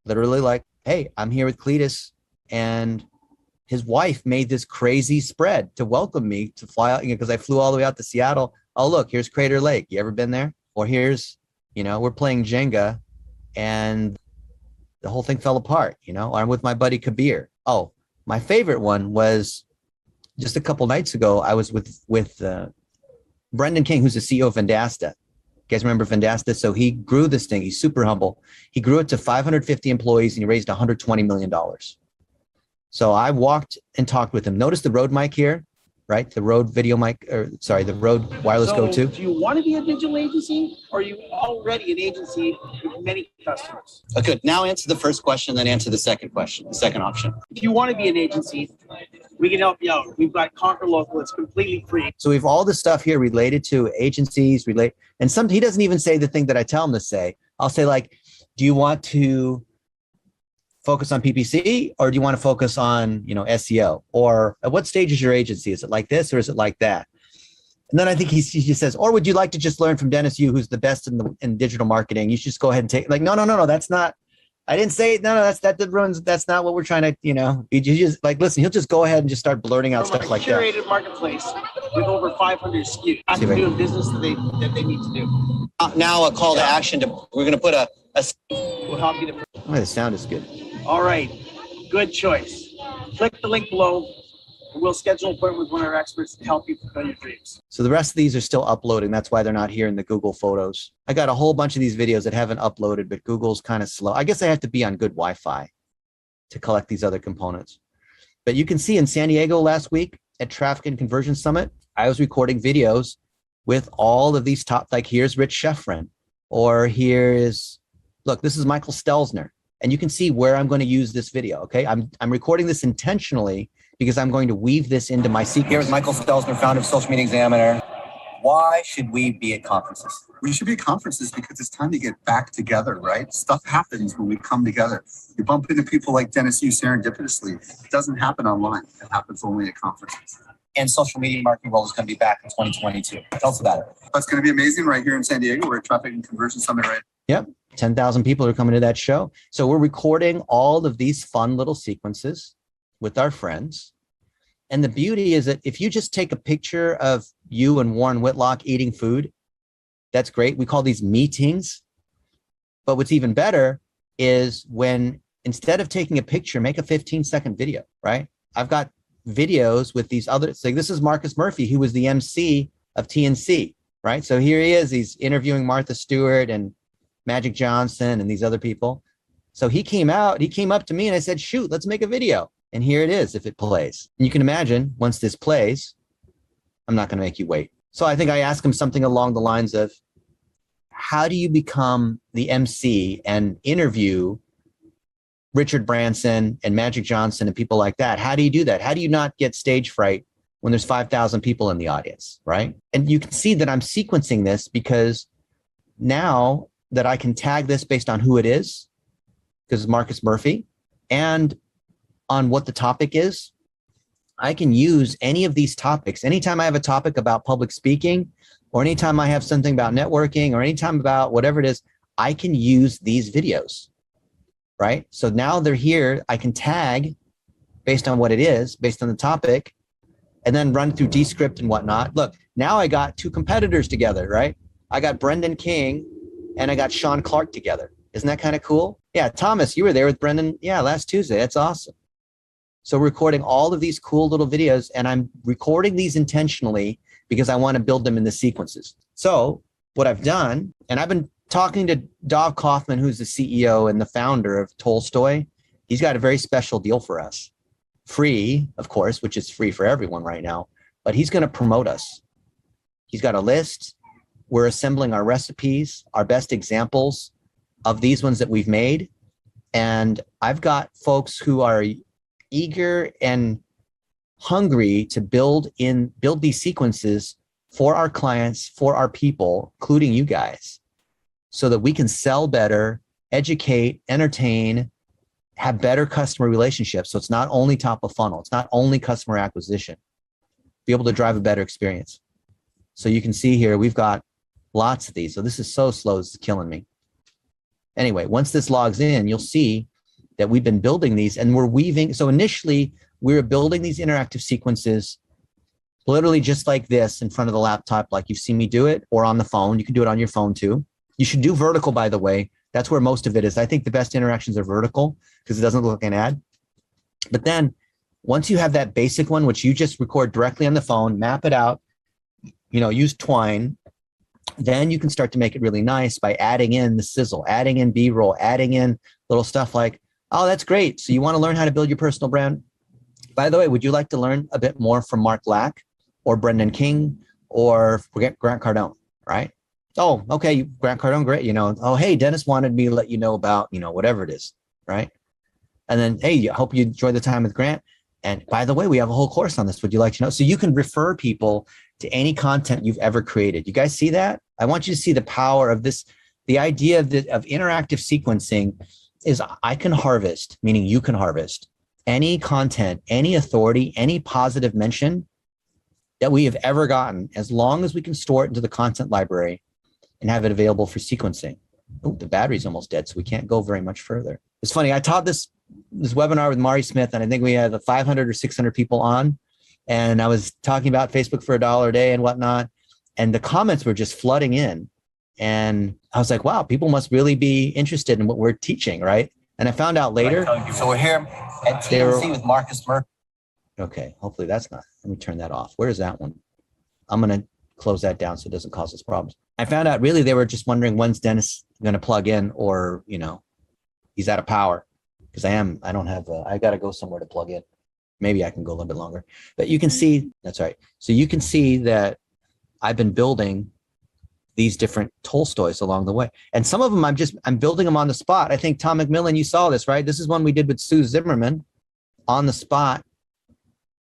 literally like, hey, I'm here with Cletus and his wife made this crazy spread to welcome me to fly out because I flew all the way out to Seattle. Oh, look, here's Crater Lake. You ever been there? Or here's, we're playing Jenga and the whole thing fell apart, or I'm with my buddy Kabir. Oh, my favorite one was just a couple nights ago. I was with Brendan King, who's the CEO of Vendasta. You guys remember Vendasta? So he grew this thing. He's super humble. He grew it to 550 employees and he raised $120 million. So I walked and talked with him. Notice the Rode mic here, right? The Rode video mic, the Rode wireless Go-To. Do you want to be a digital agency or are you already an agency with many customers? Good. Now answer the first question, then answer the second question, the second option. If you want to be an agency, we can help you out. We've got Conquer Local. It's completely free. So we have all this stuff here related to agencies, and he doesn't even say the thing that I tell him to say. I'll say like, do you want to focus on PPC or do you want to focus on, SEO? Or at what stage is your agency? Is it like this or is it like that? And then I think he just says, or would you like to just learn from Dennis Yu, who's the best in digital marketing? You should just go ahead and take no, that's not, I didn't say it. No, that's not what we're trying to, you just like, listen, he'll just go ahead and just start blurting out stuff like that. Curated marketplace with over 500 SKUs. I can do a business that they need to do. Now a call to action we're going to put We'll help you to. Oh, the sound is good. All right. Good choice. Click the link below. We'll schedule an appointment with one of our experts to help you fulfill your dreams. So the rest of these are still uploading. That's why they're not here in the Google Photos. I got a whole bunch of these videos that haven't uploaded, but Google's kind of slow. I guess I have to be on good Wi-Fi to collect these other components. But you can see in San Diego last week at Traffic and Conversion Summit, I was recording videos with all of these top, like here's Rich Sheffrin, or look, this is Michael Stelzner. And you can see where I'm going to use this video, okay? I'm recording this intentionally because I'm going to weave this into my sequence. Here's Michael Stelzner, founder of Social Media Examiner. Why should we be at conferences? We should be at conferences because it's time to get back together, right? Stuff happens when we come together. You bump into people like Dennis Yu serendipitously. It doesn't happen online. It happens only at conferences. And social media marketing world is going to be back in 2022. Tell us about it. That's going to be amazing right here in San Diego. We're at Traffic and Conversion Summit, right? Yep. 10,000 people are coming to that show. So we're recording all of these fun little sequences with our friends. And the beauty is that if you just take a picture of you and Warren Whitlock eating food, that's great. We call these meetings. But what's even better is when instead of taking a picture, make a 15-second video, right? I've got videos with these others. Like this is Marcus Murphy, who was the MC of TNC, right? So here he is. He's interviewing Martha Stewart and Magic Johnson and these other people. So he came up to me and I said, shoot, let's make a video. And here it is if it plays. And you can imagine once this plays, I'm not going to make you wait. So I think I asked him something along the lines of, how do you become the MC and interview Richard Branson and Magic Johnson and people like that? How do you do that? How do you not get stage fright when there's 5,000 people in the audience, right? And you can see that I'm sequencing this because now that I can tag this based on who it is, because it's Marcus Murphy, and on what the topic is, I can use any of these topics. Anytime I have a topic about public speaking, or anytime I have something about networking, or anytime about whatever it is, I can use these videos, right? So now they're here. I can tag based on what it is, based on the topic, and then run through Descript and whatnot. Look, now I got two competitors together, right? I got Brendan King and I got Sean Clark together. Isn't that kind of cool? Yeah, Thomas, you were there with Brendan. Yeah, last Tuesday. That's awesome. So we're recording all of these cool little videos, and I'm recording these intentionally because I want to build them in the sequences. So what I've done, and I've been talking to Dov Kaufman, who's the CEO and the founder of Tolstoy. He's got a very special deal for us. Free, of course, which is free for everyone right now, but he's going to promote us. He's got a list. We're assembling our recipes, our best examples of these ones that we've made. And I've got folks who are eager and hungry to build these sequences for our clients, for our people, including you guys, so that we can sell better, educate, entertain, have better customer relationships. So it's not only top of funnel, it's not only customer acquisition, be able to drive a better experience. So you can see here, we've got lots of these. So this is so slow, it's killing me. Anyway, once this logs in, you'll see that we've been building these and we're weaving. So initially we were building these interactive sequences literally just like this in front of the laptop, like you've seen me do it, or on the phone. You can do it on your phone too. You should do vertical, by the way. That's where most of it is. I think the best interactions are vertical because it doesn't look like an ad. But then once you have that basic one, which you just record directly on the phone, map it out, use Twine, then you can start to make it really nice by adding in the sizzle, adding in B-roll, adding in little stuff like, oh, that's great. So you want to learn how to build your personal brand? By the way, would you like to learn a bit more from Mark Lack or Brendan King or Grant Cardone, right? Oh, okay, Grant Cardone, great. Oh, hey, Dennis wanted me to let you know about, whatever it is, right? And then, hey, I hope you enjoy the time with Grant. And by the way, we have a whole course on this. Would you like to know? So you can refer people to any content you've ever created. You guys see that? I want you to see the power of this. The idea of interactive sequencing is I can harvest, meaning you can harvest any content, any authority, any positive mention that we have ever gotten, as long as we can store it into the content library and have it available for sequencing. Oh, the battery's almost dead, so we can't go very much further. It's funny. I taught this webinar with Mari Smith, and I think we had 500 or 600 people on, and I was talking about Facebook for $1 a day and whatnot, and the comments were just flooding in. And I was like, wow, people must really be interested in what we're teaching, right? And I found out later. So we're here at TNC with Marcus Murphy. Okay, hopefully that's not. Let me turn that off. Where is that one? I'm going to close that down so it doesn't cause us problems. I found out really they were just wondering when's Dennis going to plug in, or, he's out of power, because I don't have, I got to go somewhere to plug in. Maybe I can go a little bit longer, but you can see, that's right. So you can see that I've been building these different Tolstoys along the way. And some of them I'm building them on the spot. I think Tom McMillan, you saw this, right? This is one we did with Sue Zimmerman on the spot,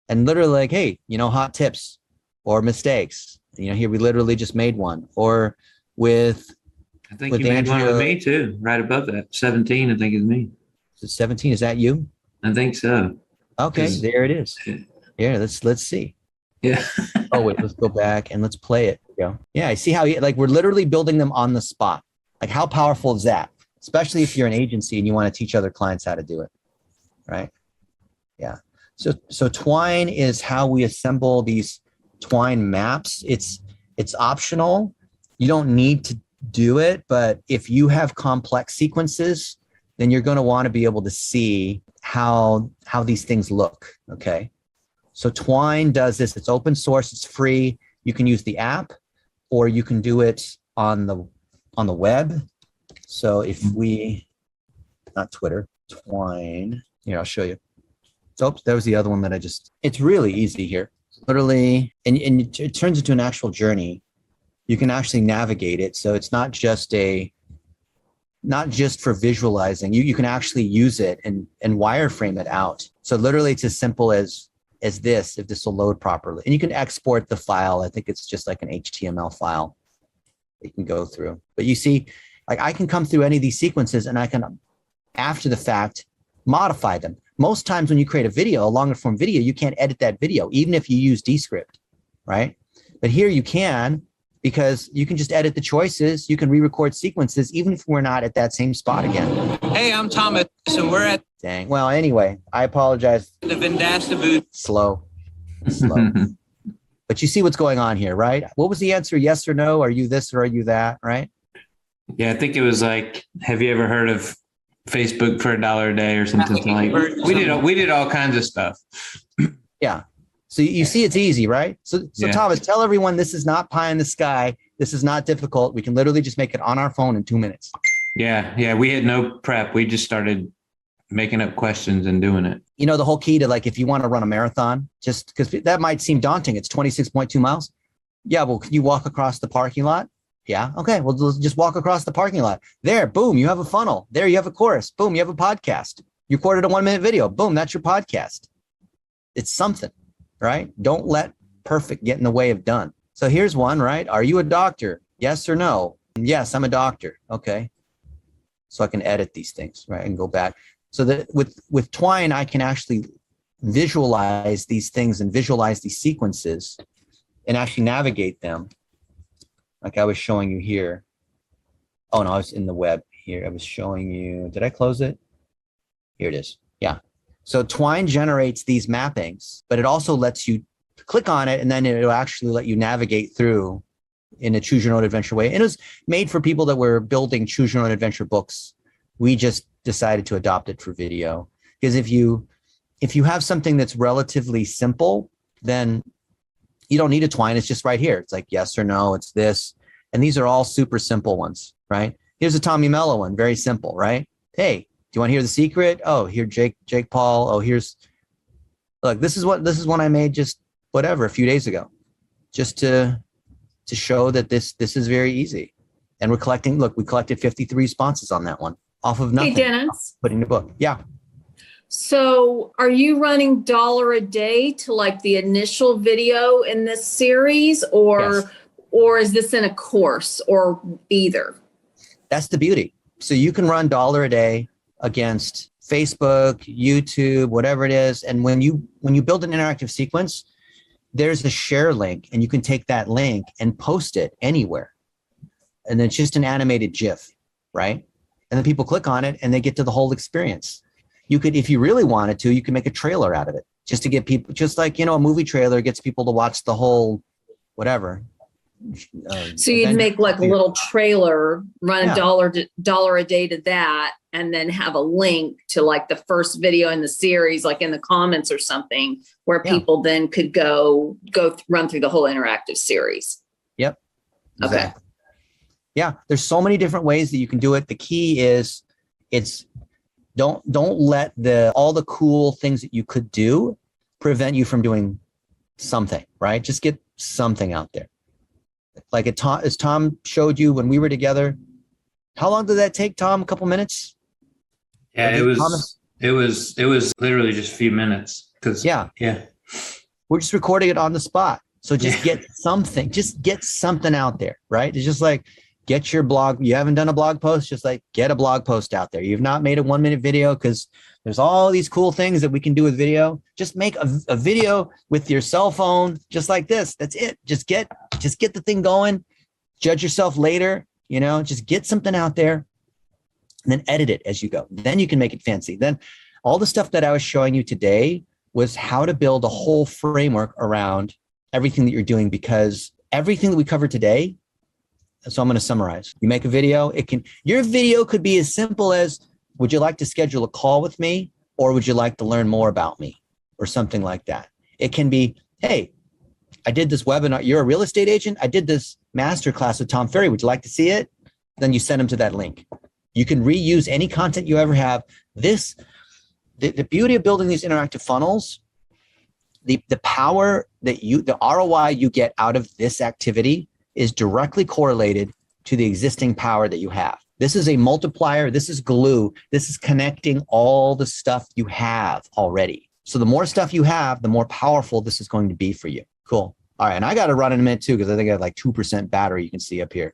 and literally like, hey, hot tips. or mistakes. Here we literally just made one. Or with I think you made one with me too, right above that. 17, I think is me. 17, is that you? I think so. Okay, there it is. Yeah, let's see. Yeah. Oh wait, let's go back and let's play it. Yeah, I see how we're literally building them on the spot. Like, how powerful is that? Especially if you're an agency and you want to teach other clients how to do it, right? Yeah. So Twine is how we assemble these Twine maps. It's optional. You don't need to do it, but if you have complex sequences, then you're going to want to be able to see how these things look. Okay. So Twine does this. It's open source. It's free. You can use the app, or you can do it on the web. So if not Twitter, Twine. Here, I'll show you. Oops, that was the other one that it's really easy here. Literally, and it turns into an actual journey. You can actually navigate it. So it's not just for visualizing. You can actually use it and wireframe it out. So literally it's as simple as this, if this will load properly. And you can export the file. I think it's just like an HTML file you can go through. But you see, like, I can come through any of these sequences and I can, after the fact, modify them. Most times when you create a video, a longer form video, you can't edit that video, even if you use Descript, right? But here you can, because you can just edit the choices. You can re-record sequences, even if we're not at that same spot again. Hey, I'm Thomas, and we're at Dang. Well, anyway, I apologize. the Vendasta booth. Slow. But you see what's going on here, right? What was the answer? Yes or no? Are you this or are you that, right? Yeah, I think it was like, have you ever heard of Facebook for $1 a day or something like that? We did all kinds of stuff. Yeah. So you see it's easy, right? So yeah. Thomas, tell everyone this is not pie in the sky. This is not difficult. We can literally just make it on our phone in 2 minutes. Yeah. We had no prep. We just started making up questions and doing it. The whole key to, like, if you want to run a marathon, just because that might seem daunting. It's 26.2 miles. Yeah. Well, can you walk across the parking lot? Yeah. Okay. Well, let's just walk across the parking lot. There, boom, you have a funnel. There, you have a chorus. Boom, you have a podcast. You recorded a 1-minute video. Boom, that's your podcast. It's something, right? Don't let perfect get in the way of done. So here's one, right? Are you a doctor? Yes or no? Yes, I'm a doctor. Okay. So I can edit these things, right? And go back. So that with Twine, I can actually visualize these things and visualize these sequences and actually navigate them. Like I was showing you here. Oh no, I was in the web here. I was showing you, did I close it? Here it is. Yeah. So Twine generates these mappings, but it also lets you click on it, and then it'll actually let you navigate through in a choose your own adventure way. And it was made for people that were building choose your own adventure books. We just decided to adopt it for video, because if you have something that's relatively simple, then you don't need a Twine. It's just right here. It's like yes or no, it's this. And these are all super simple ones, right? Here's a Tommy Mello one, very simple, right? Hey, do you want to hear the secret? Oh, here, Jake Paul. Oh, look, this is one I made just a few days ago, just to show that this is very easy. And we collected 53 responses on that one off of nothing. Hey, Dennis. Putting the book. Yeah. So are you running $1 a day to like the initial video in this series, or is this in a course, or either? That's the beauty. So you can run $1 a day against Facebook, YouTube, whatever it is. And when you build an interactive sequence, there's a share link, and you can take that link and post it anywhere. And then it's just an animated GIF, right? And then people click on it and they get to the whole experience. You could, if you really wanted to, you can make a trailer out of it, just to get people, just like, a movie trailer gets people to watch the whole, whatever. So you'd make like a little trailer, run $1 a day to that, and then have a link to like the first video in the series, like in the comments or something, where people then could go run through the whole interactive series. Yep. Exactly. Okay. Yeah. There's so many different ways that you can do it. The key is don't let all the cool things that you could do prevent you from doing something, right? Just get something out there. Like as Tom showed you when we were together, how long did that take, Tom? A couple minutes? Yeah, it was literally just a few minutes. Yeah. We're just recording it on the spot. So just get something out there, right? It's just like, get your blog. You haven't done a blog post, just like get a blog post out there. You've not made a 1 minute video because there's all these cool things that we can do with video. Just make a video with your cell phone, just like this. That's it. Just get the thing going. Judge yourself later, just get something out there and then edit it as you go. Then you can make it fancy. Then all the stuff that I was showing you today was how to build a whole framework around everything that you're doing, because everything that we covered today. So I'm going to summarize. You make a video. Your video could be as simple as, would you like to schedule a call with me? Or would you like to learn more about me? Or something like that. It can be, hey, I did this webinar. You're a real estate agent. I did this masterclass with Tom Ferry. Would you like to see it? Then you send them to that link. You can reuse any content you ever have. The beauty of building these interactive funnels, the power that the ROI you get out of this activity is directly correlated to the existing power that you have. This is a multiplier. This is glue. This is connecting all the stuff you have already. So the more stuff you have, the more powerful this is going to be for you. Cool. All right. And I got to run in a minute too, because I think I have like 2% battery. You can see up here,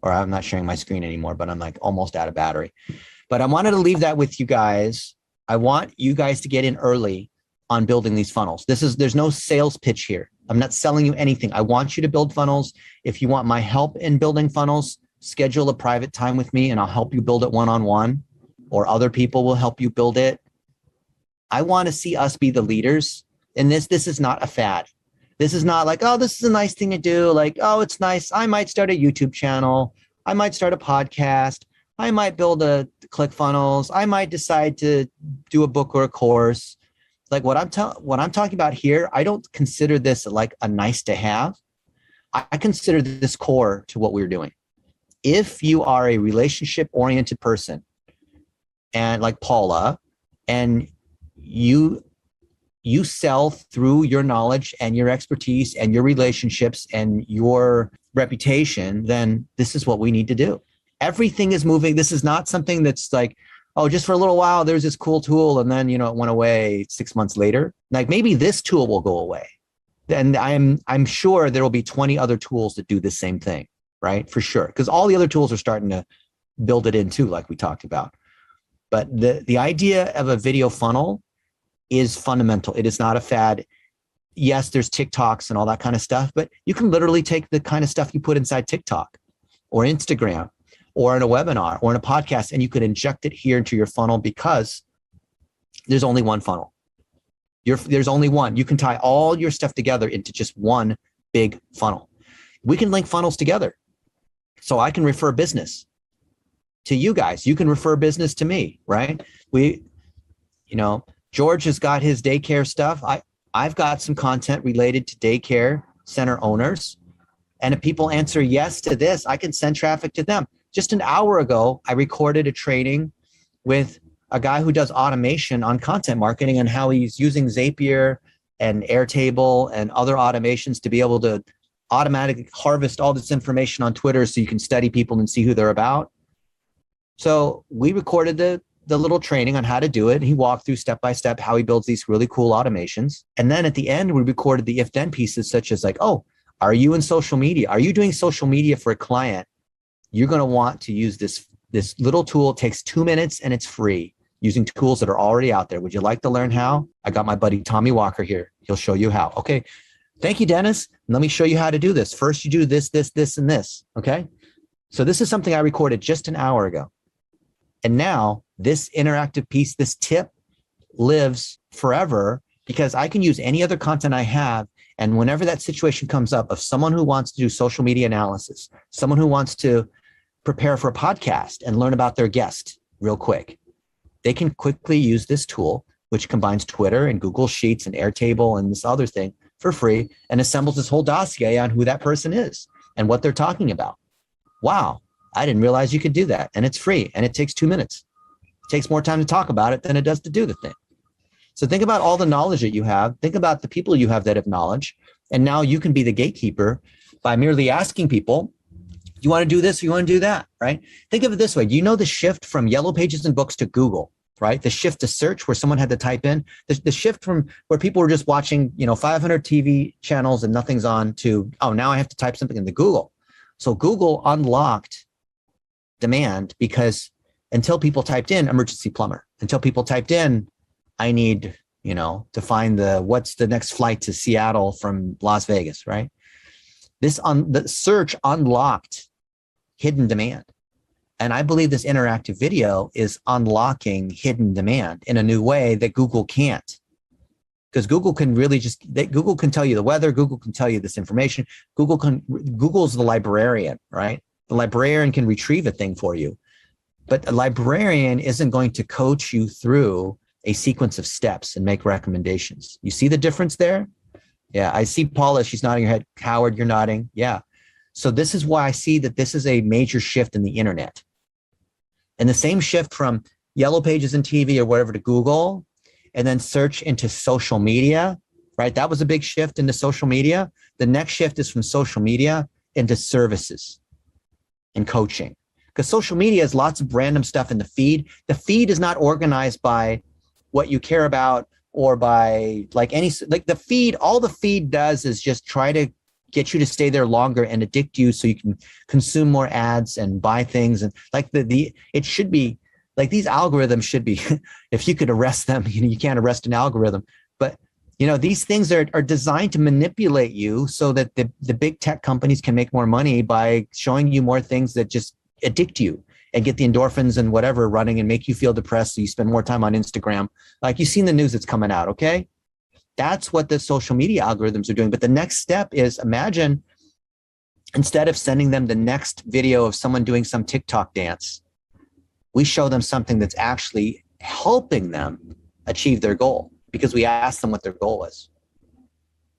or I'm not sharing my screen anymore, but I'm like almost out of battery. But I wanted to leave that with you guys. I want you guys to get in early on building these funnels. There's no sales pitch here. I'm not selling you anything. I want you to build funnels. If you want my help in building funnels, schedule a private time with me and I'll help you build it one-on-one, or other people will help you build it. I want to see us be the leaders in this. This is not a fad. This is not like, oh, this is a nice thing to do. Like, oh, it's nice. I might start a YouTube channel. I might start a podcast. I might build a ClickFunnels. I might decide to do a book or a course. Like what I'm talking about here, I don't consider this like a nice to have. I consider this core to what we're doing. If you are a relationship oriented person, and like Paula, and you sell through your knowledge and your expertise and your relationships and your reputation, then this is what we need to do. Everything is moving. This is not something that's like, oh, just for a little while, there's this cool tool. And then, it went away 6 months later. Like maybe this tool will go away. And I'm sure there will be 20 other tools that do the same thing, right? For sure. Because all the other tools are starting to build it in too, like we talked about. But the idea of a video funnel is fundamental. It is not a fad. Yes, there's TikToks and all that kind of stuff, but you can literally take the kind of stuff you put inside TikTok or Instagram or in a webinar or in a podcast, and you could inject it here into your funnel, because there's only one funnel. There's only one. You can tie all your stuff together into just one big funnel. We can link funnels together. So I can refer business to you guys. You can refer business to me, right? George has got his daycare stuff. I've got some content related to daycare center owners. And if people answer yes to this, I can send traffic to them. Just an hour ago, I recorded a training with a guy who does automation on content marketing and how he's using Zapier and Airtable and other automations to be able to automatically harvest all this information on Twitter so you can study people and see who they're about. So we recorded the little training on how to do it. He walked through step by step how he builds these really cool automations. And then at the end, we recorded the if-then pieces, such as like, oh, are you in social media? Are you doing social media for a client? You're going to want to use this little tool. It takes 2 minutes and it's free, using tools that are already out there. Would you like to learn how? I got my buddy Tommy Walker here. He'll show you how. Okay. Thank you, Dennis. Let me show you how to do this. First, you do this, this, this, and this. Okay. So this is something I recorded just an hour ago. And now this interactive piece, this tip, lives forever, because I can use any other content I have. And whenever that situation comes up of someone who wants to do social media analysis, someone who wants to prepare for a podcast and learn about their guest real quick, they can quickly use this tool, which combines Twitter and Google Sheets and Airtable and this other thing for free, and assembles this whole dossier on who that person is and what they're talking about. Wow, I didn't realize you could do that. And it's free and it takes 2 minutes. It takes more time to talk about it than it does to do the thing. So think about all the knowledge that you have. Think about the people you have that have knowledge. And now you can be the gatekeeper by merely asking people, you want to do this or you want to do that, right? Think of it this way. Do you know the shift from Yellow Pages and books to Google, right? The shift to search where someone had to type in, the shift from where people were just watching, 500 TV channels and nothing's on to, oh, now I have to type something into Google. So Google unlocked demand because until people typed in emergency plumber, until people typed in, I need, to find what's the next flight to Seattle from Las Vegas, right? The search unlocked hidden demand. And I believe this interactive video is unlocking hidden demand in a new way that Google can't. Because Google can really Google can tell you the weather, Google can tell you this information. Google's the librarian, right? The librarian can retrieve a thing for you. But a librarian isn't going to coach you through a sequence of steps and make recommendations. You see the difference there? Yeah, I see Paula, she's nodding her head. Howard, you're nodding. Yeah. So this is why I see that this is a major shift in the internet. And the same shift from yellow pages and TV or whatever to Google, and then search into social media, right? That was a big shift into social media. The next shift is from social media into services and coaching. Because social media has lots of random stuff in the feed. The feed is not organized by what you care about or by the feed. All the feed does is just try to get you to stay there longer and addict you so you can consume more ads and buy things. And it should be like these algorithms should be, if you could arrest them, you can't arrest an algorithm, but these things are designed to manipulate you so that the big tech companies can make more money by showing you more things that just addict you and get the endorphins and whatever running and make you feel depressed. So you spend more time on Instagram. Like you've seen the news that's coming out. Okay. That's what the social media algorithms are doing. But the next step is imagine instead of sending them the next video of someone doing some TikTok dance, we show them something that's actually helping them achieve their goal because we asked them what their goal was.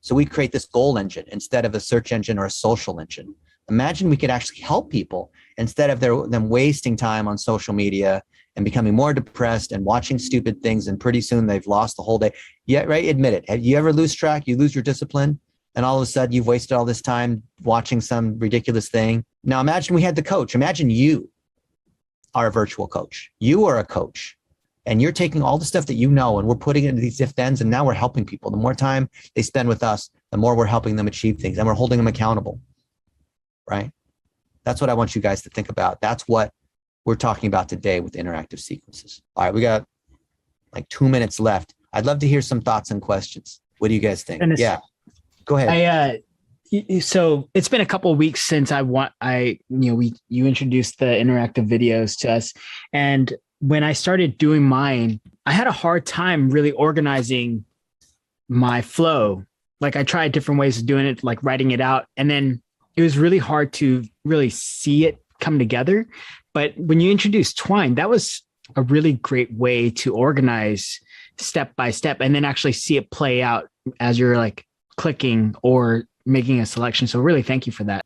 So we create this goal engine instead of a search engine or a social engine. Imagine we could actually help people instead of them wasting time on social media and becoming more depressed and watching stupid things. And pretty soon they've lost the whole day. Yeah, right. Admit it. Have you ever lose track? You lose your discipline and all of a sudden you've wasted all this time watching some ridiculous thing. Now imagine we had the coach. Imagine you are a virtual coach. You are a coach and you're taking all the stuff that you know and we're putting it into these if thens and now we're helping people. The more time they spend with us, the more we're helping them achieve things and we're holding them accountable. Right? That's what I want you guys to think about. That's what we're talking about today with interactive sequences. All right, we got like 2 minutes left. I'd love to hear some thoughts and questions. What do you guys think? Dennis, yeah, go ahead. So it's been a couple of weeks since you introduced the interactive videos to us. And when I started doing mine, I had a hard time really organizing my flow. Like I tried different ways of doing it, like writing it out. And then it was really hard to really see it come together. But when you introduced Twine, that was a really great way to organize step by step and then actually see it play out as you're like clicking or making a selection. So really thank you for that.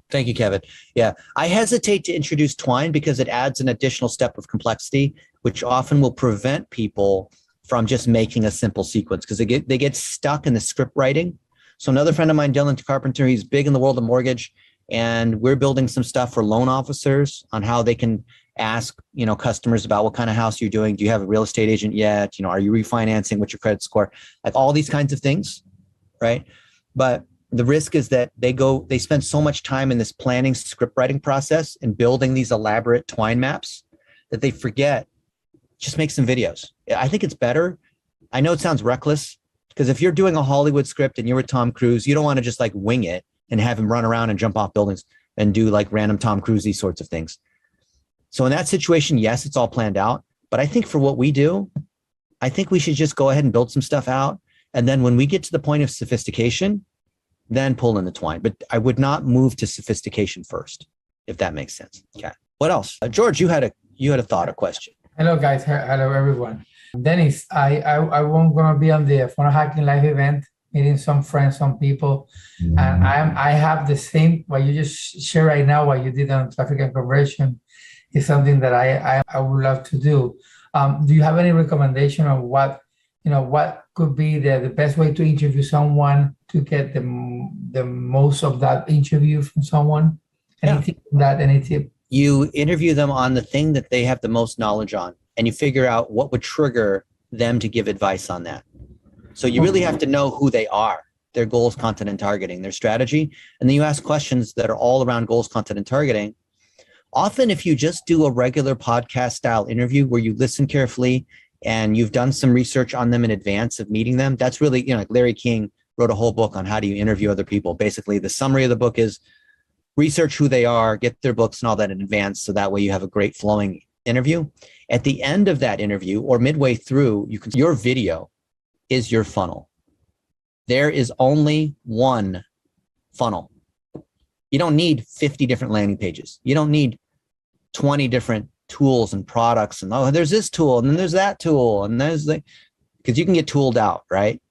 Thank you, Kevin. Yeah, I hesitate to introduce Twine because it adds an additional step of complexity, which often will prevent people from just making a simple sequence because they get stuck in the script writing. So another friend of mine, Dylan Carpenter, he's big in the world of mortgage, and we're building some stuff for loan officers on how they can ask, customers about what kind of house you're doing. Do you have a real estate agent yet? Are you refinancing? What's your credit score? Like all these kinds of things, right? But the risk is that they spend so much time in this planning script writing process and building these elaborate Twine maps that they forget, just make some videos. I think it's better. I know it sounds reckless, because if you're doing a Hollywood script and you're with Tom Cruise, you don't want to just like wing it and have him run around and jump off buildings and do like random Tom Cruise-y sorts of things. So in that situation, yes, it's all planned out. But I think for what we do, I think we should just go ahead and build some stuff out. And then when we get to the point of sophistication, then pull in the Twine. But I would not move to sophistication first, if that makes sense. Okay. What else? George, you had a thought, a question. Hello, guys. Hello, everyone. Dennis, I won't gonna be on the Funnel Hacking Live event, meeting some friends, some people, and I have the same what you just share right now. What you did on traffic and conversion is something that I would love to do. Do you have any recommendation on what could be the best way to interview someone to get the most of that interview from someone? Anything from that? Any tip? You interview them on the thing that they have the most knowledge on. and you figure out what would trigger them to give advice on that. So you really have to know who they are, their goals, content, and targeting, their strategy. And then you ask questions that are all around goals, content, and targeting. Often, if you just do a regular podcast style interview where you listen carefully and you've done some research on them in advance of meeting them, that's really, like Larry King wrote a whole book on how do you interview other people. Basically, the summary of the book is research who they are, get their books and all that in advance. So that way you have a great flowing interview. At the end of that interview or midway through, your video is your funnel. There is only one funnel. You don't need 50 different landing pages. You don't need 20 different tools and products. And there's this tool and then there's that tool and because you can get tooled out, right?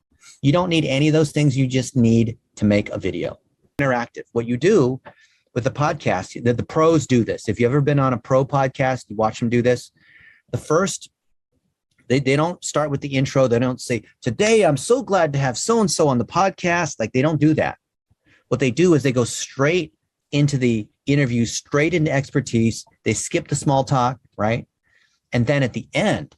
You don't need any of those things. You just need to make a video. Interactive. What you do with the podcast, the pros do this. If you've ever been on a pro podcast, you watch them do this. The first, they don't start with the intro. They don't say, today I'm so glad to have so-and-so on the podcast. Like, they don't do that. What they do is they go straight into the interview, straight into expertise. They skip the small talk, right? And then at the end,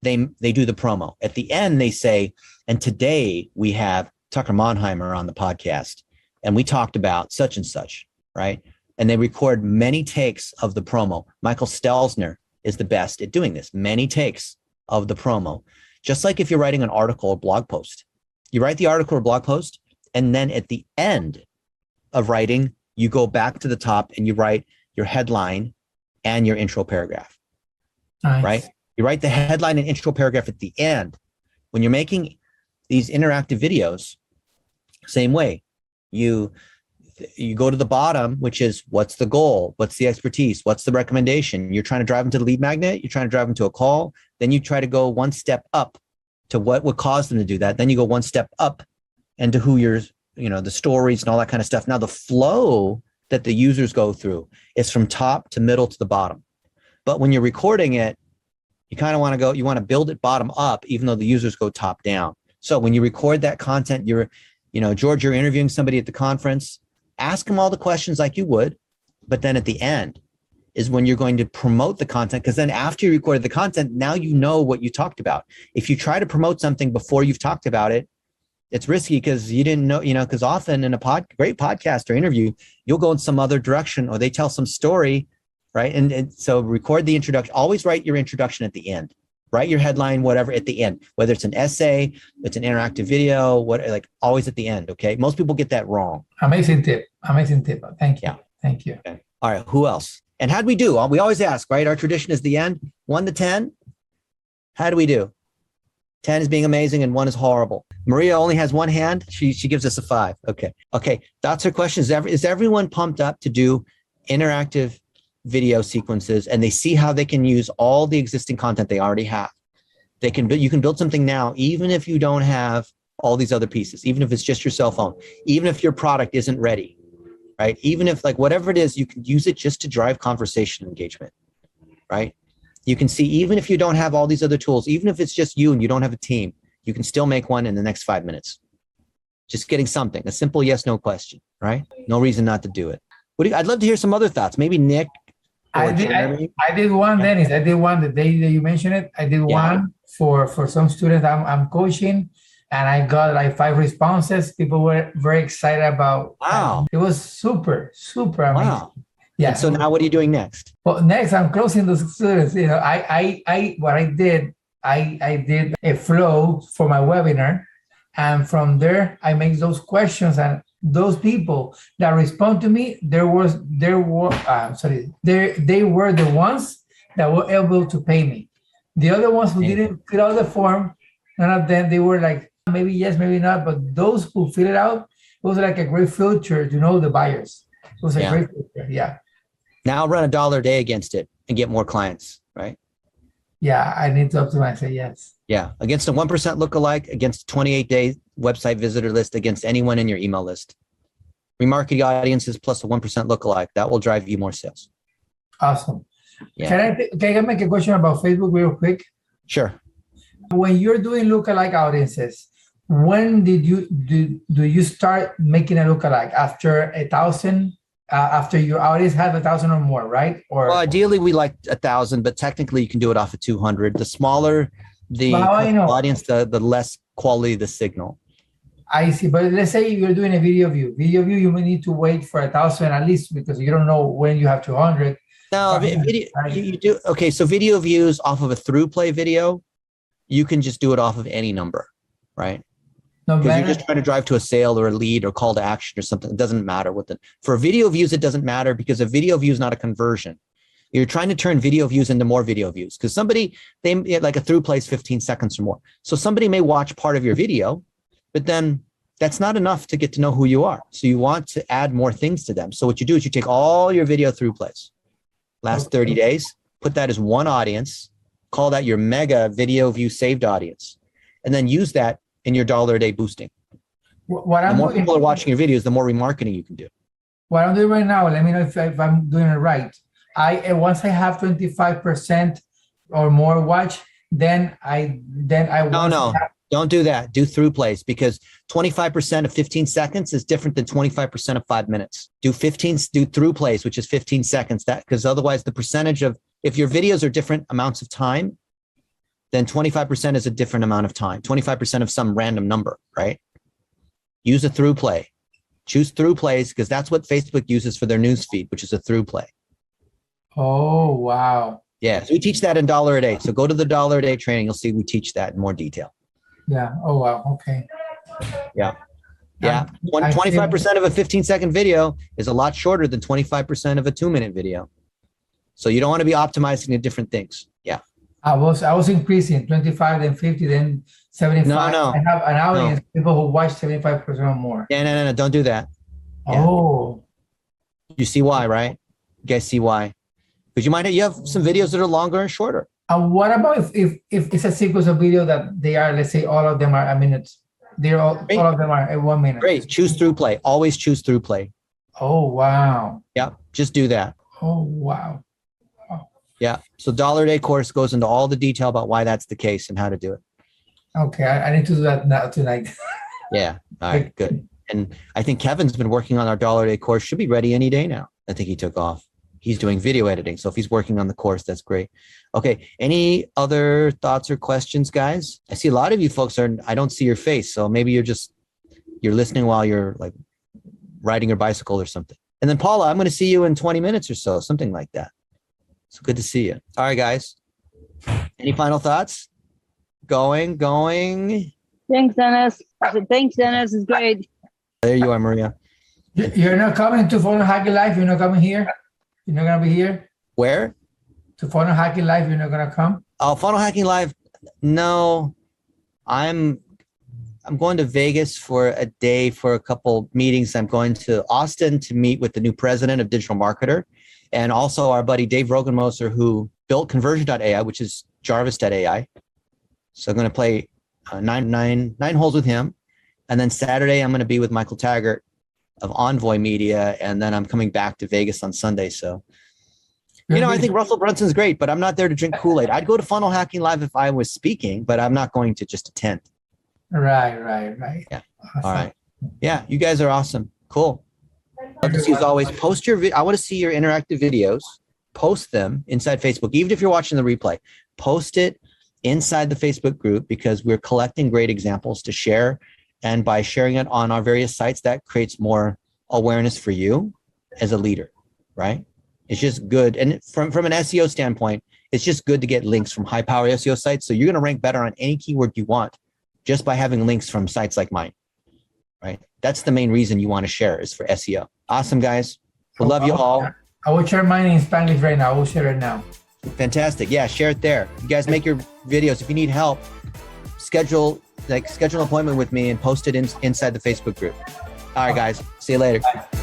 they do the promo. At the end, they say, and today we have Tucker Monheimer on the podcast, and we talked about such and such, right? And they record many takes of the promo. Michael Stelzner is the best at doing this, many takes of the promo. Just like if you're writing an article or blog post, you write the article or blog post, and then at the end of writing, you go back to the top and you write your headline and your intro paragraph, Nice. right? You write the headline and intro paragraph at the end. When you're making these interactive videos, same way. You go to the bottom, which is what's the goal? What's the expertise? What's the recommendation? You're trying to drive them to the lead magnet. You're trying to drive them to a call. Then you try to go one step up to what would cause them to do that. Then you go one step up and to who you're, the stories and all that kind of stuff. Now the flow that the users go through is from top to middle to the bottom. But when you're recording it, you kind of want to you want to build it bottom up, even though the users go top down. So when you record that content, George, you're interviewing somebody at the conference, ask them all the questions like you would, but then at the end is when you're going to promote the content, because then after you recorded the content, now you know what you talked about. If you try to promote something before you've talked about it, it's risky because you didn't know, because often in a great podcast or interview, you'll go in some other direction or they tell some story, right? And so record the introduction, always write your introduction at the end. Write your headline, whatever, at the end, whether it's an essay, it's an interactive video, always at the end. Okay. Most people get that wrong. Amazing tip. Thank you. Yeah. Thank you. Okay. All right. Who else? And how'd we do? We always ask, right? Our tradition is the end, 1 to 10. How do we do? 10 is being amazing and 1 is horrible. Maria only has one hand. She gives us a 5. Okay. That's her question. Is everyone pumped up to do interactive video sequences, and they see how they can use all the existing content they already have? You can build something now, even if you don't have all these other pieces, even if it's just your cell phone, even if your product isn't ready, right? Even if whatever it is, you can use it just to drive conversation engagement, right? You can see, even if you don't have all these other tools, even if it's just you and you don't have a team, you can still make one in the next 5 minutes. Just getting something, a simple yes, no question, right? No reason not to do it. I'd love to hear some other thoughts. Maybe Nick. I did one, Dennis. I did one the day that you mentioned it. I did one for some students I'm coaching, and I got like 5 responses. People were very excited about. Wow! It was super amazing. Wow. Yeah. And so now, what are you doing next? Well, next I'm closing the students. I did a flow for my webinar, and from there I make those questions, and those people that respond to me, they were the ones that were able to pay me. The other ones who didn't fill out the form, none of them, they were like, maybe yes, maybe not. But those who fill it out, it was like a great filter to know the buyers. It was a great filter. Yeah. Now run $1 a day against it and get more clients, right? Yeah, I need to optimize it. Yes. Yeah, against a 1% lookalike, against a 28-day website visitor list, against anyone in your email list. Remarketing audiences plus a 1% lookalike. That will drive you more sales. Awesome. Yeah. Can I make a question about Facebook real quick? Sure. When you're doing lookalike audiences, when do you start making a lookalike? After 1,000 after your audience have 1,000 or more, right? Or well, ideally we like 1,000, but technically you can do it off of 200. The smaller the audience, the less quality the signal. I see, but let's say you're doing a video view. Video view, you may need to wait for 1,000 at least because you don't know when you have 200. No, video, you do. Okay, so video views off of a through play video, you can just do it off of any number, right? Because you're just trying to drive to a sale or a lead or call to action or something. It doesn't matter what for video views, it doesn't matter because a video view is not a conversion. You're trying to turn video views into more video views because they like a through play is 15 seconds or more. So somebody may watch part of your video, but then that's not enough to get to know who you are. So you want to add more things to them. So what you do is you take all your video through plays, last 30 days, put that as one audience, call that your mega video view saved audience, and then use that in your $1 a day boosting. The more people are watching your videos, the more remarketing you can do. What I'm doing right now, let me know if I'm doing it right. Once I have 25% or more watch, then I don't do that. Do through plays because 25% of 15 seconds is different than 25% of 5 minutes. Do through plays, which is 15 seconds. That because otherwise the percentage of if your videos are different amounts of time, then 25% is a different amount of time. 25% of some random number, right? Use a through play. Choose through plays because that's what Facebook uses for their news feed, which is a through play. Oh, wow. Yeah, so we teach that in $1 a day. So go to the $1 a day training. You'll see we teach that in more detail. Yeah. Oh, wow. Okay. Yeah. Yeah. 25% of a 15-second video is a lot shorter than 25% of a 2-minute video. So you don't want to be optimizing the different things. Yeah. I was increasing 25, then 50, then 75. No. I have an audience, people who watch 75% or more. Yeah, no. Don't do that. Yeah. Oh. You see why, right? You guys see why? Because you have some videos that are longer and shorter. What about if it's a sequence of video that they are, let's say all of them are a minute. All of them are 1 minute. Great. Choose through play. Always choose through play. Oh, wow. Yeah. Just do that. Oh, wow. Yeah. So $1 a day course goes into all the detail about why that's the case and how to do it. Okay. I need to do that now tonight. Yeah. All right. Good. And I think Kevin's been working on our $1 a day course. Should be ready any day now. I think he took off. He's doing video editing. So if he's working on the course, that's great. Okay. Any other thoughts or questions, guys? I see a lot of you folks I don't see your face. So maybe you're listening while you're like riding your bicycle or something. And then Paula, I'm going to see you in 20 minutes or so, something like that. So good to see you. All right, guys. Any final thoughts? Going. Thanks, Dennis. Thanks, Dennis. It's great. There you are, Maria. You're not coming to Funnel Hacking Live? You're not coming here? You're not going to be here? Where? To Funnel Hacking Live, you're not going to come? Oh, Funnel Hacking Live. No, I'm going to Vegas for a day for a couple meetings. I'm going to Austin to meet with the new president of Digital Marketer and also our buddy Dave Rogenmoser, who built Conversion.ai, which is Jarvis.ai. So I'm going to play nine holes with him. And then Saturday, I'm going to be with Michael Taggart of Envoy Media. And then I'm coming back to Vegas on Sunday. So, I think Russell Brunson's great, but I'm not there to drink Kool-Aid. I'd go to Funnel Hacking Live if I was speaking, but I'm not going to just attend. Right. Yeah. Awesome. All right. Yeah. You guys are awesome. Cool. Love to see, as always, post your I want to see your interactive videos. Post them inside Facebook. Even if you're watching the replay, post it inside the Facebook group because we're collecting great examples to share. And by sharing it on our various sites, that creates more awareness for you as a leader, right? It's just good. And from an SEO standpoint, it's just good to get links from high power SEO sites. So you're going to rank better on any keyword you want just by having links from sites like mine, right? That's the main reason you want to share is for SEO. Awesome, guys. We love you all. I will share mine in Spanish right now. I will share it now. Fantastic. Yeah, share it there. You guys make your videos. If you need help, schedule an appointment with me and post it inside the Facebook group. All right, guys. See you later. Bye.